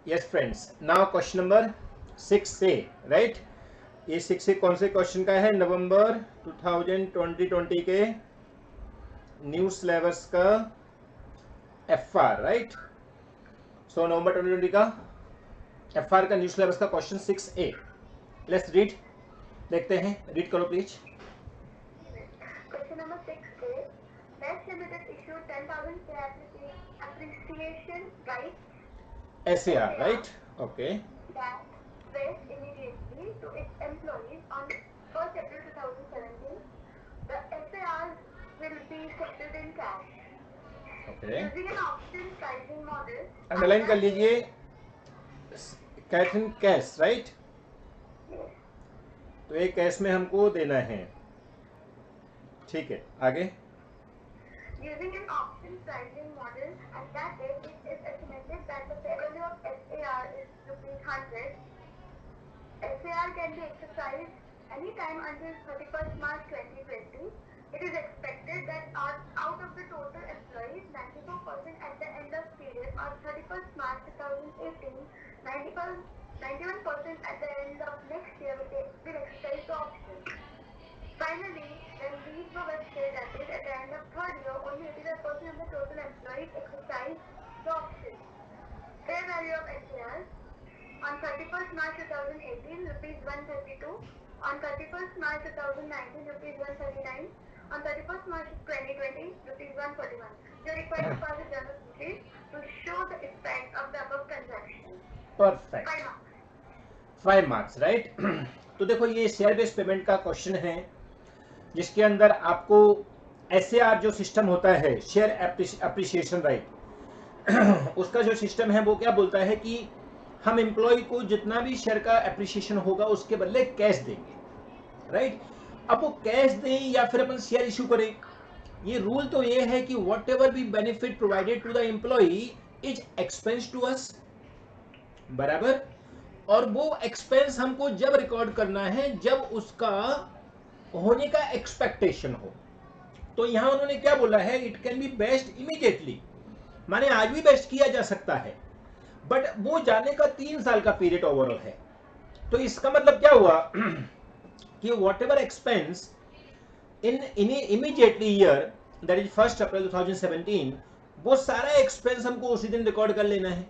Yes friends, now question number 6 से, right. ये 6 से कौन से क्वेश्चन का है? नवंबर 2020 के न्यू सिलेबस का FR, राइट। सो नवंबर 2020 का FR का न्यू सिलेबस का क्वेश्चन 6A। लेट्स रीड, देखते हैं, रीड करो please. Question number 6A. Best Limited issued 10,000 share appreciation rights SAR, SAR right, okay. that vest immediately to its employees on 1st April 2017. The SARs will be settled in cash. Okay, Using an option pricing model. Underline कर लीजिए, cash in cash, right. तो ये cash में हमको देना है, ठीक है, आगे। Using an option pricing model, at that date it is estimated that the fair value of SAR is ₹100. SAR can be exercised anytime until 31st March 2020. It is expected that out of the total employees, 94% at the end of period or 31st March 2018, 91% at the end of next year will exercise the option. Finally, when these were vested at the end of third year, only 85% of the total employees exercised the option. Fair value of SARs on 31st March 2018, rupees 132. On 31st March 2019, rupees 139. On 31st March 2020, rupees 141. You are required to pass a journal entry to show the effect of the above transaction. Perfect, 5 marks. 5 marks, right. तो देखो, ये share based payment का question है, जिसके अंदर आपको SAR जो system होता है, शेयर अप्रिसिएशन राइट, उसका जो सिस्टम है वो क्या बोलता है कि हम एम्प्लॉय को जितना भी शेयर का अप्रिसिएशन होगा उसके बदले कैश देंगे, राइट। अब वो कैश दें या फिर अपन शेयर इशू करें, ये रूल तो ये है कि whatever be benefit provided to the employ is expense to us, बराबर। और वो एक्सपेंस हमको जब रिकॉर्ड करना है जब उसका होने का एक्सपेक्टेशन हो। तो यहां उन्होंने क्या बोला है? It can be best immediately, माने आज भी बेस्ट किया जा सकता है, बट वो जाने का 3 साल का पीरियड ओवरऑल है। तो इसका मतलब क्या हुआ कि what ever expense in immediately year, that is 1 अप्रैल 2017, वो सारा एक्सपेंस हमको उसी दिन रिकॉर्ड कर लेना है,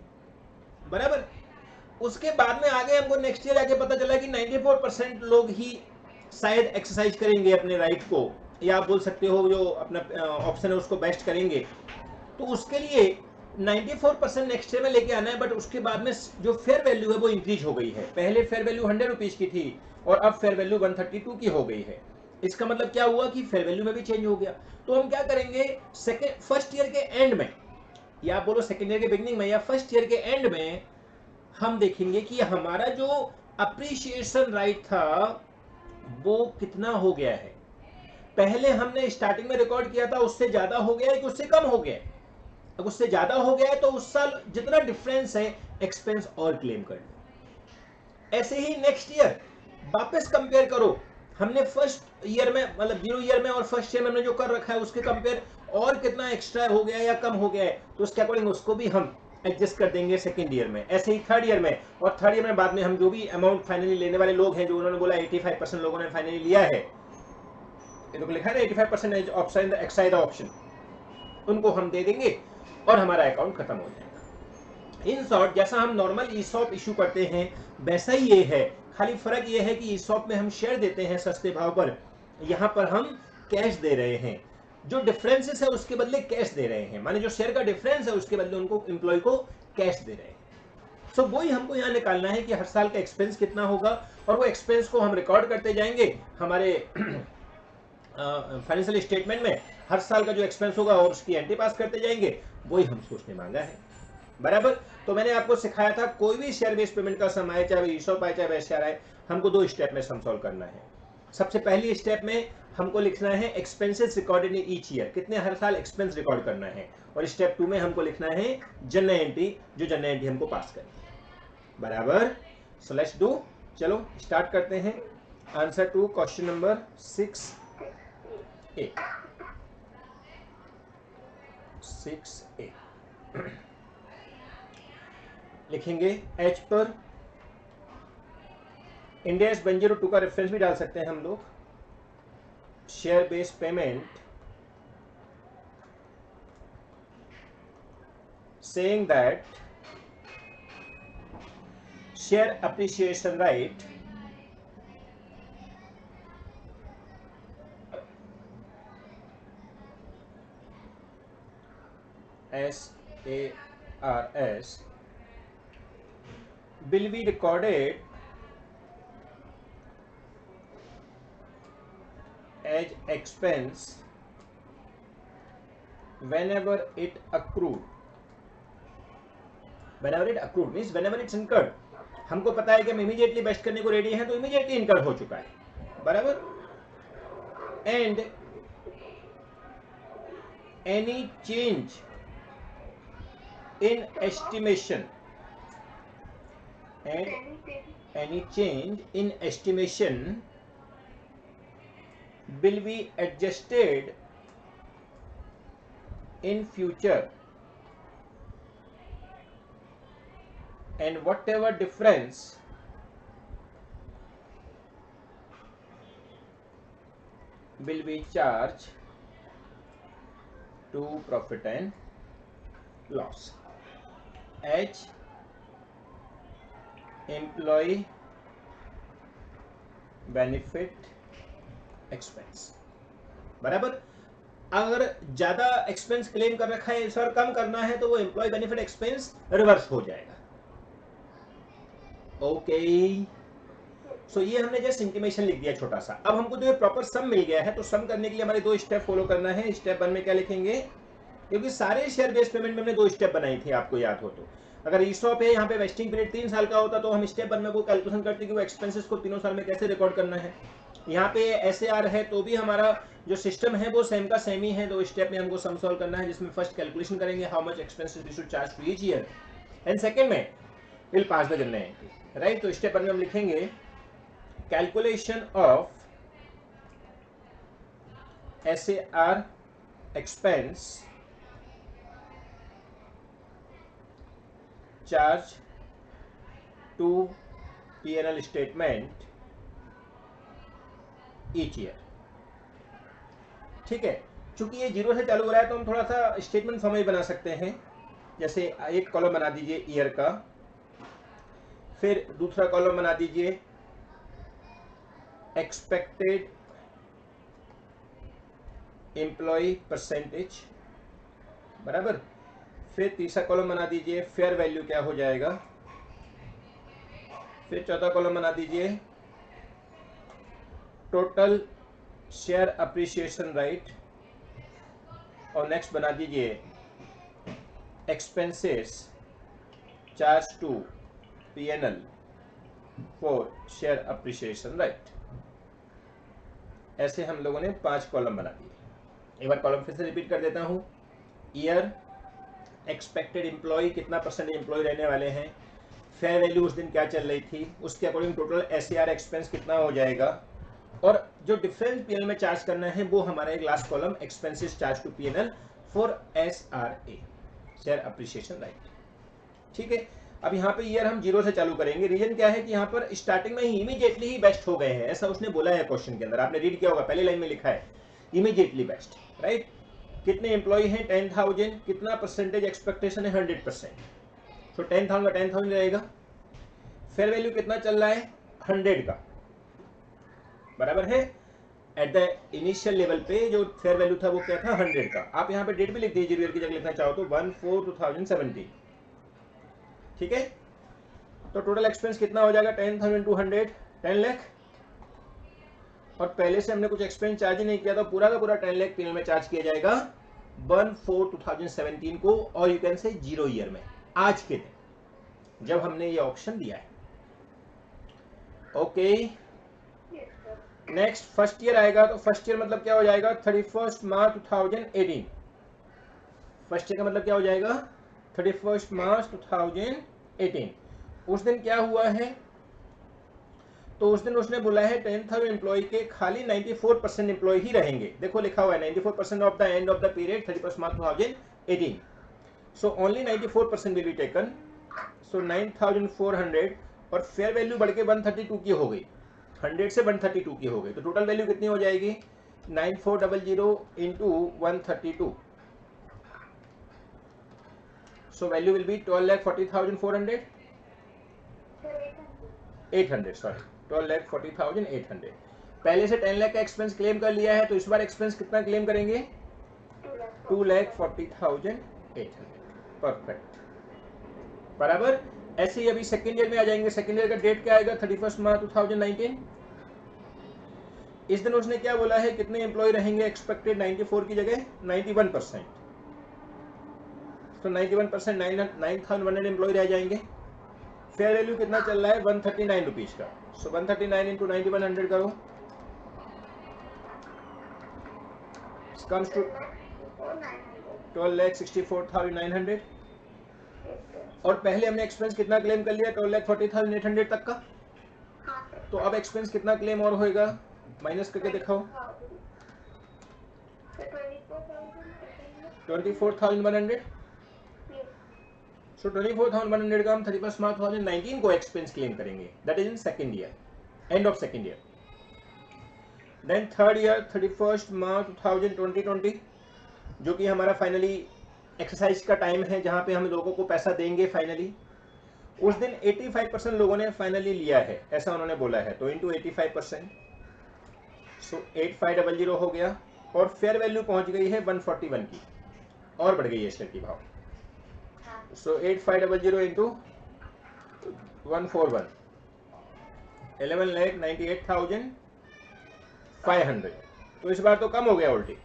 बराबर। उसके बाद में आगे हमको नेक्स्ट ईयर आके पता चला कि 94% लोग ही शायद एक्सरसाइज करेंगे अपने राइट को, या आप बोल सकते हो जो अपना ऑप्शन है उसको बेस्ट करेंगे। तो उसके लिए 94% नेक्स्ट ईयर में लेके आना है, बट उसके बाद में जो फेयर वैल्यू है वो इंक्रीज हो गई है। पहले फेयर वैल्यू 100 रुपीज की थी और अब फेयर वैल्यू 132 की हो गई है। इसका मतलब क्या हुआ कि फेयर वैल्यू में भी चेंज हो गया। तो हम क्या करेंगे, फर्स्ट ईयर के एंड में, या आप बोलो सेकेंड ईयर के बिगनिंग में या फर्स्ट ईयर के एंड में, हम देखेंगे कि हमारा जो अप्रिसिएशन राइट था वो कितना हो गया है। पहले हमने स्टार्टिंग में रिकॉर्ड किया था उससे ज्यादा हो गया है कि उससे कम हो गया है। अगर उससे ज्यादा हो गया है तो उस साल जितना डिफरेंस है एक्सपेंस और क्लेम कर लो। ऐसे ही नेक्स्ट ईयर वापस कंपेयर करो, हमने फर्स्ट ईयर में मतलब 0 ईयर में और फर्स्ट ईयर में हमने जो कर रखा है उसके कंपेयर और कितना एक्स्ट्रा हो गया है या कम हो गया है, तो उसके अकॉर्डिंग उसको भी हम एडजस्ट कर देंगे सेकेंड ईयर में। ऐसे ही थर्ड ईयर में, और थर्ड ईयर में बाद में हम जो भी अमाउंट फाइनली लेने वाले लोग हैं, जो उन्होंने बोला 85% लोगों ने फाइनली लिया है, ये तो लिखा है ना 85% ऑप्शन द एक्साइड ऑप्शन, उनको हम दे देंगे और हमारा अकाउंट खत्म हो जाएगा। इन शॉर्ट, जैसा हम नॉर्मल ईसॉप इशू करते हैं वैसा ही ये है, खाली फर्क ये है कि ईसॉप में हम शेयर देते हैं सस्ते भाव पर, यहां पर हम कैश दे रहे हैं। जो डिफरेंसेस है उसके बदले कैश दे रहे हैं, माने जो शेयर का डिफरेंस है उसके बदले उनको एम्प्लॉय को कैश दे रहे हैं। सो वही हमको यहाँ निकालना है कि हर साल का एक्सपेंस कितना होगा, और वो एक्सपेंस को हम रिकॉर्ड करते जाएंगे हमारे फाइनेंशियल स्टेटमेंट में। हर साल का जो एक्सपेंस होगा और उसकी एंट्री पास करते जाएंगे, वही हम सोचने मांगा है, बराबर। तो मैंने आपको सिखाया था कोई भी शेयर बेस्ड पेमेंट का सम आए, चाहे ईसॉप आए चाहे वैश्यार आए, हमको 2 स्टेप में सम सॉल्व करना है। सबसे पहली स्टेप में हमको लिखना है expenses recorded in each year, कितने हर साल एक्सपेंस रिकॉर्ड करना है। और स्टेप 2 में हमको लिखना है जनरल एंट्री, जो जनरल एंट्री हमको पास करनी है, बराबर। सो लेट्स डू, चलो स्टार्ट करते हैं। Answer to question number 6A। 6A लिखेंगे एच पर। इंडिया इज 102 का रेफरेंस भी डाल सकते हैं हम लोग। Share based payment saying that share appreciation right SARS will be recorded as expense whenever it accrued means whenever it's incurred। हमको पता है कि हम इमीडिएटली बेस्ट करने को रेडी हैं तो इमीडिएटली इनकर्ड हो चुका है, बराबर। And any change in estimation will be adjusted in future, and whatever difference will be charged to profit and loss as employee benefit expense, बराबर। अगर ज्यादा एक्सपेंस क्लेम कर रखा है सर, कम करना है, तो वो एम्प्लॉय बेनिफिट एक्सपेंस रिवर्स हो जाएगा। ओके, सो ये हमने जस्ट इंटीमेशन लिख दिया छोटा सा। अब हमको जो है प्रॉपर सम मिल गया है, तो सम करने के लिए हमारे दो स्टेप फॉलो करना है। स्टेप 1 में क्या लिखेंगे, क्योंकि सारे शेयर बेस्ड पेमेंट में हमने दो स्टेप बनाई थी, आपको याद हो तो। अगर ईसॉप है, यहाँ पे वेस्टिंग पीरियड 3 साल का होता तो हम स्टेप 1 में वो कैलकुलेशन करते कि वो एक्सपेंसेस को 3 साल में कैसे रिकॉर्ड करना है। यहाँ पे एसएआर है तो भी हमारा जो सिस्टम है वो सेम का सेम ही है। दो स्टेप में हमको सम सॉल्व करना है, जिसमें फर्स्ट कैलकुलेशन करेंगे how much expenses we should charge to each year, and second में will pass the general entry, right. तो स्टेप 1 में हम लिखेंगे calculation of SAR expense charge to PNL statement each year, ठीक है। चूंकि ये 0 से चालू हो रहा है तो हम थोड़ा सा स्टेटमेंट फॉर्म में बना सकते हैं। जैसे एक कॉलम बना दीजिए ईयर का, फिर दूसरा कॉलम बना दीजिए एक्सपेक्टेड एम्प्लॉय परसेंटेज, बराबर। फिर तीसरा कॉलम बना दीजिए फेयर वैल्यू क्या हो जाएगा, फिर चौथा कॉलम बना दीजिए टोटल शेयर अप्रिसिएशन राइट, और नेक्स्ट बना दीजिए expenses charge to PNL for share appreciation right. ऐसे हम लोगों ने 5 कॉलम बना दिए। एक बार कॉलम फिर से रिपीट कर देता हूं। ईयर, एक्सपेक्टेड एम्प्लॉय, कितना परसेंटेज एम्प्लॉय रहने वाले हैं, फेयर वैल्यू उस दिन क्या चल रही थी, उसके अकॉर्डिंग टोटल एसएआर एक्सपेंस कितना हो जाएगा, और जो डिफरेंस पीएनएल में चार्ज करना है वो हमारा एक last column expenses charge to PNL for SRA, share appreciation right, ठीक है। अब यहाँ पे ईयर हम 0 से चालू करेंगे। रीजन क्या है कि यहाँ पर स्टार्टिंग में ही इमीडिएटली ही बेस्ट हो गए हैं, ऐसा उसने बोला है क्वेश्चन के अंदर, आपने रीड किया होगा, पहले लाइन में लिखा है इमीडिएटली बेस्ट, राइट। कितने एम्प्लॉय हैं 10,000, कितना परसेंटेज एक्सपेक्टेशन है 100%, तो 10,000 का 10,000 रहेगा। फेयर वैल्यू कितना चल रहा है 100 का, बराबर है। एट द इनिशियल लेवल पे जो फेयर वैल्यू था वो क्या था 100 का। आप यहाँ पे डेट भी लिख दीजिए, ईयर की जगह लिखना चाहो तो 1/4/2017, ठीक है। तो टोटल एक्सपेंस कितना हो जाएगा 10,000 टू 100, 10 लाख, और पहले से हमने कुछ एक्सपेंस चार्ज ही नहीं किया तो पूरा का पूरा 10 लाख पीएनएल में चार्ज किया जाएगा 1/4/2017 को, और यू कैन से 0 ईयर में, आज के दिन जब हमने ये ऑप्शन दिया है। ओके, नेक्स्ट फर्स्ट ईयर आएगा, तो फर्स्ट ईयर मतलब क्या हो जाएगा 31 मार्च 2018। फर्स्ट ईयर का मतलब क्या हो जाएगा 31 मार्च 2018। उस दिन क्या हुआ है, तो उस दिन उसने बोला है 10,000 एम्प्लॉय के खाली 94% एम्प्लॉय ही रहेंगे। देखो लिखा हुआ है 94% of the end of the period 31 March 2018, so only 94% will be taken. So 9400 और फेयर वैल्यू बढ़ के 132 की हो गई, 100 से 132 की हो गई, तो टोटल वैल्यू कितनी हो जाएगी 9400 into 132, so value will be 12,40,400 800 sorry 12,40,800। पहले से 10 लाख का एक्सपेंस क्लेम कर लिया है, तो इस बार एक्सपेंस कितना क्लेम करेंगे 2,40,800। परफेक्ट, बराबर। ऐसे ही अभी सेकेंड ईयर में आ जाएंगे। सेकेंड ईयर का डेट क्या आएगा 31 मार्च 2019। इस दिन उसने क्या बोला है, कितने एम्प्लॉय रहेंगे एक्सपेक्टेड 94 की जगह 91%, तो 91% 9,100 एम्प्लॉय रह जाएंगे। फेयर वैल्यू कितना चल रहा है 139 रुपीज का, सो 139 इंटू 9100 करो, कम्स टू 12,64,900। और पहले हमने एक्सपेंस कितना क्लेम कर लिया 12,40,800 तक का, तो अब एक्सपेंस कितना क्लेम और होएगा, माइनस करके दिखाओ 24,100। सो 24,100 का हम 31 मार्च 2019 को एक्सपेंस क्लेम करेंगे, that is in second year, end of second year. Then third year 31 मार्च 2020, जो कि हमारा फाइनली एक्सरसाइज का टाइम है, जहां पे हम लोगों को पैसा देंगे फाइनली। उस दिन 85% लोगों ने फाइनली लिया है, ऐसा उन्होंने बोला है, तो इंटू 85%, सो 8500 हो गया। और फेयर वैल्यू पहुंच गई है 141 की, और बढ़ गई है शेयर की भाव, सो 8500 इंटू 141, 11,98,500। तो इस बार तो कम हो गया उल्टी,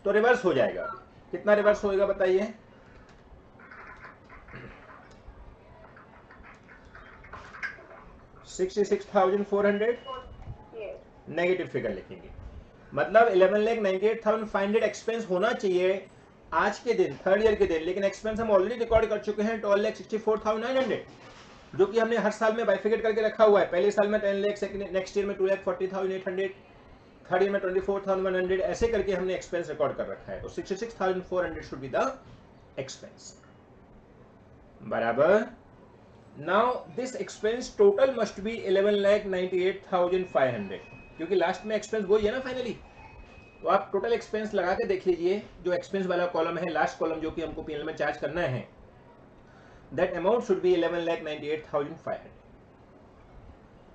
तो रिवर्स हो जाएगा। कितना रिवर्स होएगा बताइए, $66,400 नेगेटिव फिगर लिखेंगे, मतलब 11,98,500 एक्सपेंस होना चाहिए आज के दिन, थर्ड ईयर के दिन, लेकिन एक्सपेंस हम ऑलरेडी रिकॉर्ड कर चुके हैं 12,64,900, जो कि हमने हर साल में बाइफिकेट करके रखा हुआ है। पहले साल में 10 लाख, नेक्स्ट ईयर में 2,40,800, थर्ड ईयर में 24,100, ऐसे करके हमने एक्सपेंस रिकॉर्ड कर रखा है। तो 66,400 शुड बी द एक्सपेंस, बराबर। Now this expense total must be 11,98,500, क्योंकि लास्ट में एक्सपेंस वही है ना फाइनली। तो आप टोटल एक्सपेंस लगा के देख लीजिए, जो एक्सपेंस वाला कॉलम है, लास्ट कॉलम जो कि हमको पीएनएल में चार्ज करना है, that amount should be 11,98,500।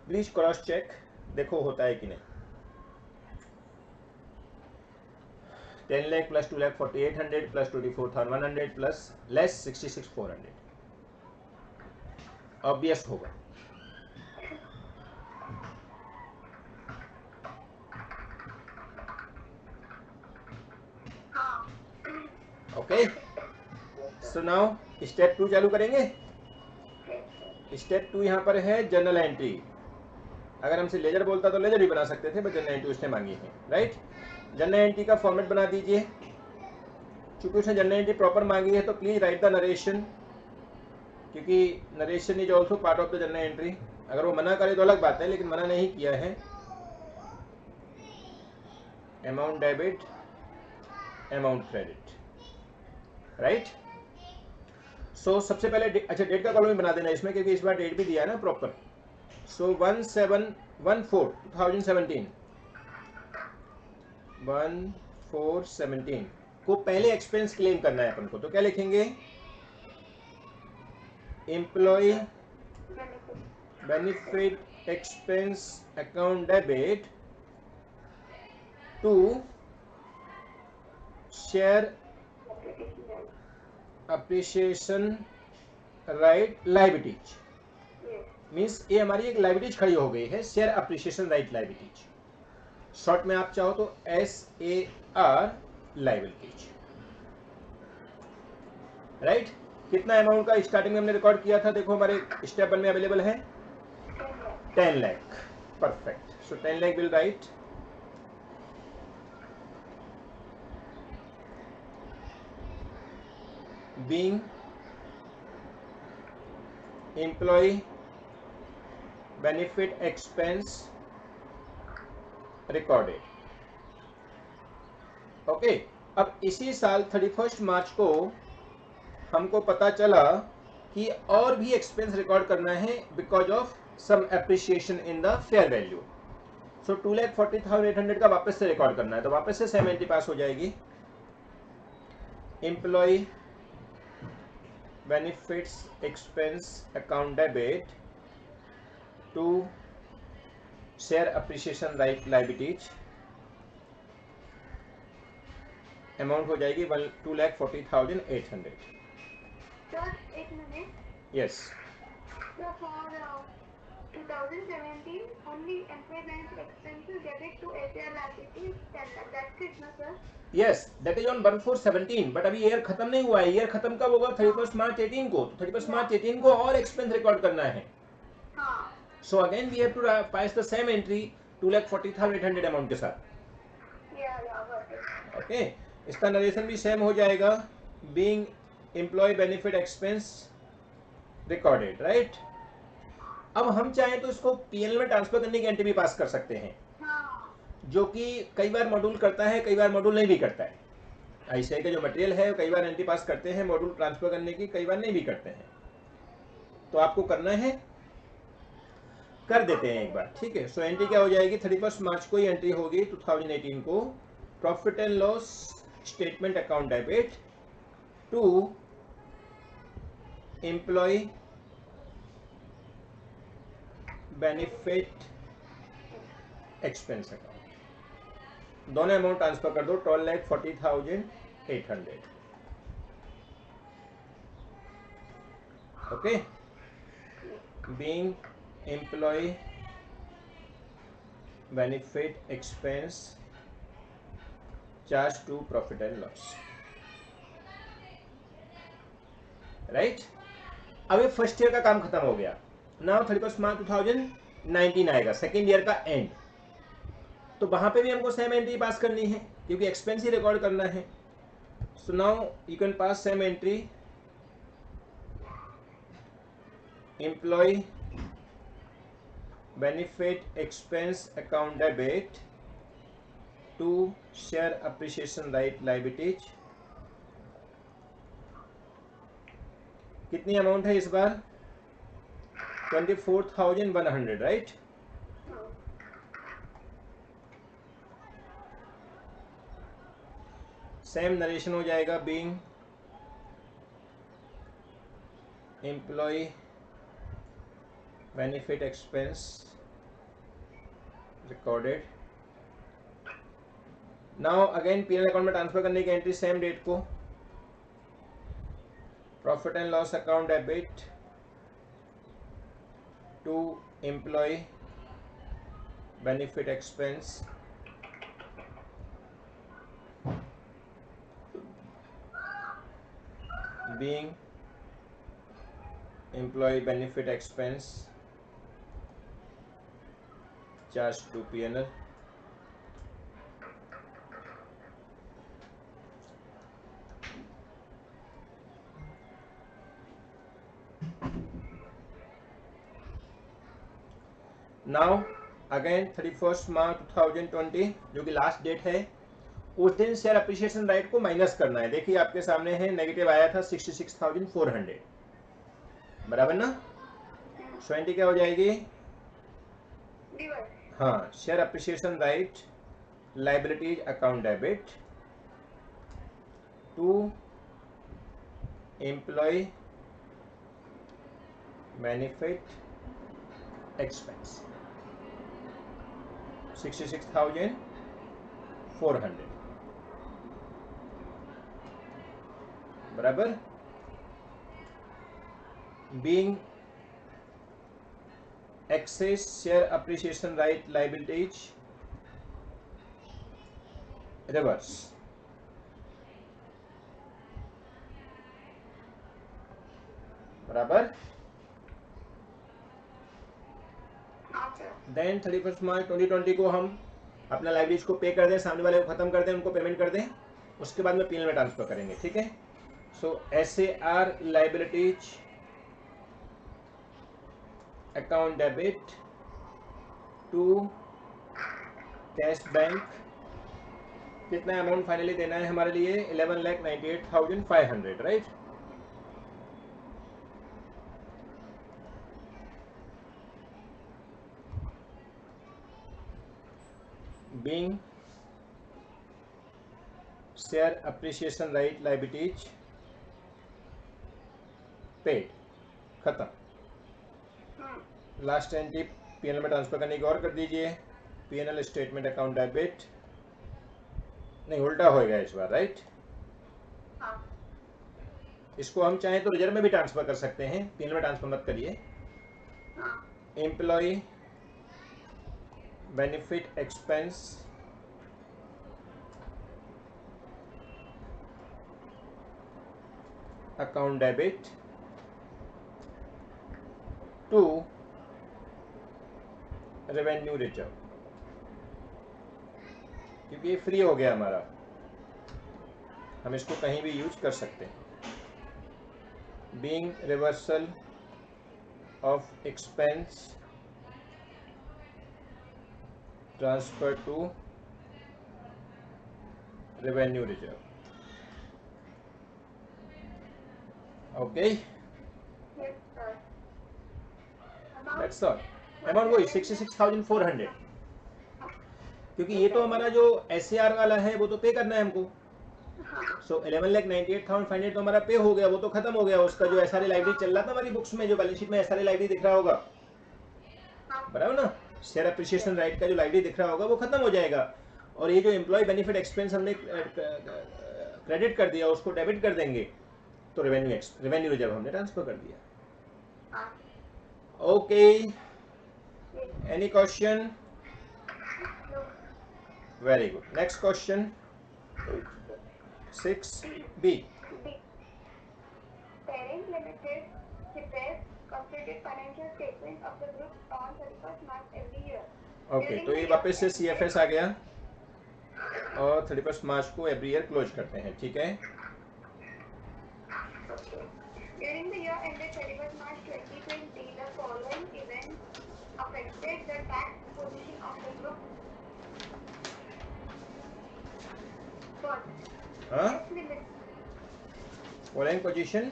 Please cross check, देखो होता है कि नहीं। 10 lakh plus 2,40,800 plus 24,100 plus less 66,400, obvious होगा। ओके, सो नाउ स्टेप 2 चालू करेंगे। स्टेप 2 यहाँ पर है जनरल एंट्री। अगर हमसे लेजर बोलता तो लेजर भी बना सकते थे, बट जनरल एंट्री उसने मांगी है, राइट। जनरल एंट्री का फॉर्मेट बना दीजिए। चूंकि उसने जनरल एंट्री प्रॉपर मांगी है, तो प्लीज राइट द नरेशन, क्योंकि narration is also part of the general entry. अगर वो मना करे तो अलग बात है, लेकिन मना नहीं किया है। Amount debit, amount credit, right. So सबसे पहले अच्छा डेट का कॉलम भी बना देना इसमें, क्योंकि इस बार डेट भी दिया है ना प्रॉपर। सो 17/14/2017 14/17 को पहले एक्सपेंस क्लेम करना है अपन को, तो क्या लिखेंगे, employ benefit expense account debit to share appreciation right liabilities. Means ये हमारी एक लाइबिलिटीज खड़ी हो गई है, share appreciation right liabilities, short में आप चाहो तो SAR लाइबिलिटीज, राइट। कितना अमाउंट का स्टार्टिंग में हमने रिकॉर्ड किया था, देखो हमारे स्टेप 1 में अवेलेबल है 10 lakh, perfect. So 10 lakh will write being employ benefit expense recorded, okay. अब इसी साल 31 मार्च को हमको पता चला कि और भी एक्सपेंस रिकॉर्ड करना है because of some appreciation in the fair value. So 2,40,800 का वापस से रिकॉर्ड करना है, तो वापस से सेम एंट्री पास हो जाएगी। Employ benefits expense account debit to share appreciation right liabilities, amount हो जाएगी 2,40,800। Sir, एक minute. Yes So for 2017, only employee benefit expenses debit to SAR liabilities 10 lakh. That's it, no sir? Yes that is on 1417, but अभी year खत्म नहीं हुआ है। Year खत्म कब होगा? 31 मार्च 18 को। तो 31 मार्च 18 को और एक्सपेंस रिकॉर्ड करना है। हाँ. So again we have to pass the same entry 2,40,800 amount के साथ। Yeah, got it. ओके, इसका नरेशन भी सेम हो जाएगा, being employ benefit expense recorded, right. अब हम चाहें तो इसको पीएल में ट्रांसफर करने की एंट्री भी पास कर सकते हैं, हाँ. जो कि कई बार मॉड्यूल करता है, कई बार मॉड्यूल नहीं भी करता है। ऐसे के जो मटेरियल है कई बार एंट्री पास करते हैं मॉड्यूल ट्रांसफर करने की, कई बार नहीं भी करते हैं। तो आपको करना है, कर देते हैं एक बार, ठीक है। सो एंट्री क्या हो जाएगी? 31 मार्च को ही एंट्री होगी 2018 को। Profit and loss statement account debit to employ benefit expense account, दोनों अमाउंट ट्रांसफर कर दो 12,40,800। Okay, being employ benefit expense charge to profit and loss, right. अब ये फर्स्ट ईयर का काम खत्म हो गया। नाउ 31 मार्च 2019 आएगा, सेकेंड ईयर का एंड। तो वहां पे भी हमको सेम एंट्री पास करनी है क्योंकि एक्सपेंस ही रिकॉर्ड करना है। So now you can pass same entry, employ benefit expense account debit to share appreciation right liabilities. कितनी अमाउंट है इस बार? 24,100, राइट। सेम नरेशन हो जाएगा, being employ benefit expense recorded. Now again PL account में transfer करने की entry same date को, profit and loss account debit to employ benefit expense being employ benefit expense charge to PNL. Now again 31 मार्च 2020 जो कि last date है, उस दिन share appreciation right को माइनस करना है। देखिए आपके सामने है, नेगेटिव आया था 66,400, बराबर ना। सो एंट्री क्या हो जाएगी? हाँ, share appreciation right liabilities account debit to employ benefit expense 66,400, बराबर। Being excess share appreciation right liabilities reverse, बराबर। देन 31 मार्च 2020 को हम अपना लाइबिलिटीज को पे कर दें, सामने वाले को खत्म कर दें, उनको पेमेंट कर दें, उसके बाद में पीएल में ट्रांसफर करेंगे, ठीक है। So SAR liabilities account debit to cash bank, कितना अमाउंट फाइनली देना है हमारे लिए? 11,98,500, right. being share appreciation right liabilities paid, खत्म। लास्ट एंट्री पीएनएल में ट्रांसफर करने की और कर दीजिए। पीएनएल स्टेटमेंट अकाउंट डेबिट, नहीं उल्टा होएगा इस बार, राइट। इसको हम चाहें तो रिजर्व में भी ट्रांसफर कर सकते हैं, पीएनएल में ट्रांसफर मत करिए। Employ benefit expense account debit to revenue reserve, क्योंकि ये फ्री हो गया हमारा, हम इसको कहीं भी यूज कर सकते हैं। Being reversal of expense transfer to revenue reserve, okay, that's all. Amount वही 66,400, क्योंकि ये तो हमारा जो एससीआर वाला है वो तो पे करना है हमको। सो 11,98,500 तो हमारा पे हो गया, वो तो खत्म हो गया। उसका जो एसआरए लाइब्रेरी चल रहा था हमारी बुक्स में, जो बैलेंस शीट में एसआरए लाइब्रेरी दिख रहा होगा, बराबर ना, शेयर अप्रिसिएशन राइट का जो लाइब्रेरी दिख रहा होगा वो खत्म हो जाएगा। और ये जो एम्प्लॉय बेनिफिट एक्सपेंस हमने क्रेडिट कर दिया, उसको डेबिट कर देंगे, तो रेवेन्यू रिजर्व हमने ट्रांसफर कर दिया। Okay, any question? Very good. Next question 6B. Parent Limited prepares completed financial statements of the group on 31st March every year. Okay, तो ये वापस से CFS आ गया और 31 मार्च को एवरी ईयर क्लोज करते हैं, ठीक है। During the year ended 31st March 2020, the following events affected the tax position of the group. First, हाँ, S Limited. Following position.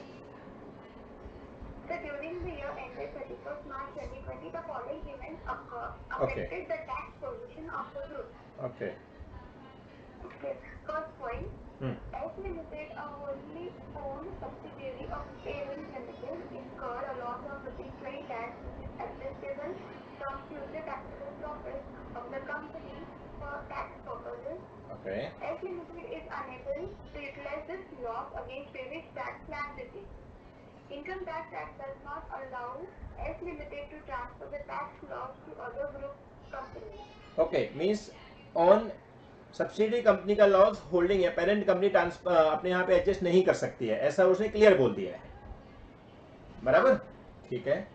So during the year ended 31st March 2020, the following events affected Okay. the tax position of the group. Okay, Okay. First point, S Limited, a wholly owned subsidiary of Parent Limited, incurred a loss of ₹20 lakh, which is admissible from future taxable profits of the company for tax purposes. Okay, S Limited is unable to utilize this loss against previous tax liability. Income Tax Act does not allow S Limited to transfer the tax loss to other group companies. Okay, means on subsidy company का loss holding है, parent company अपने यहाँ पे adjust नहीं कर सकती है, ऐसा उसने क्लियर बोल दिया है, बराबर, ठीक है।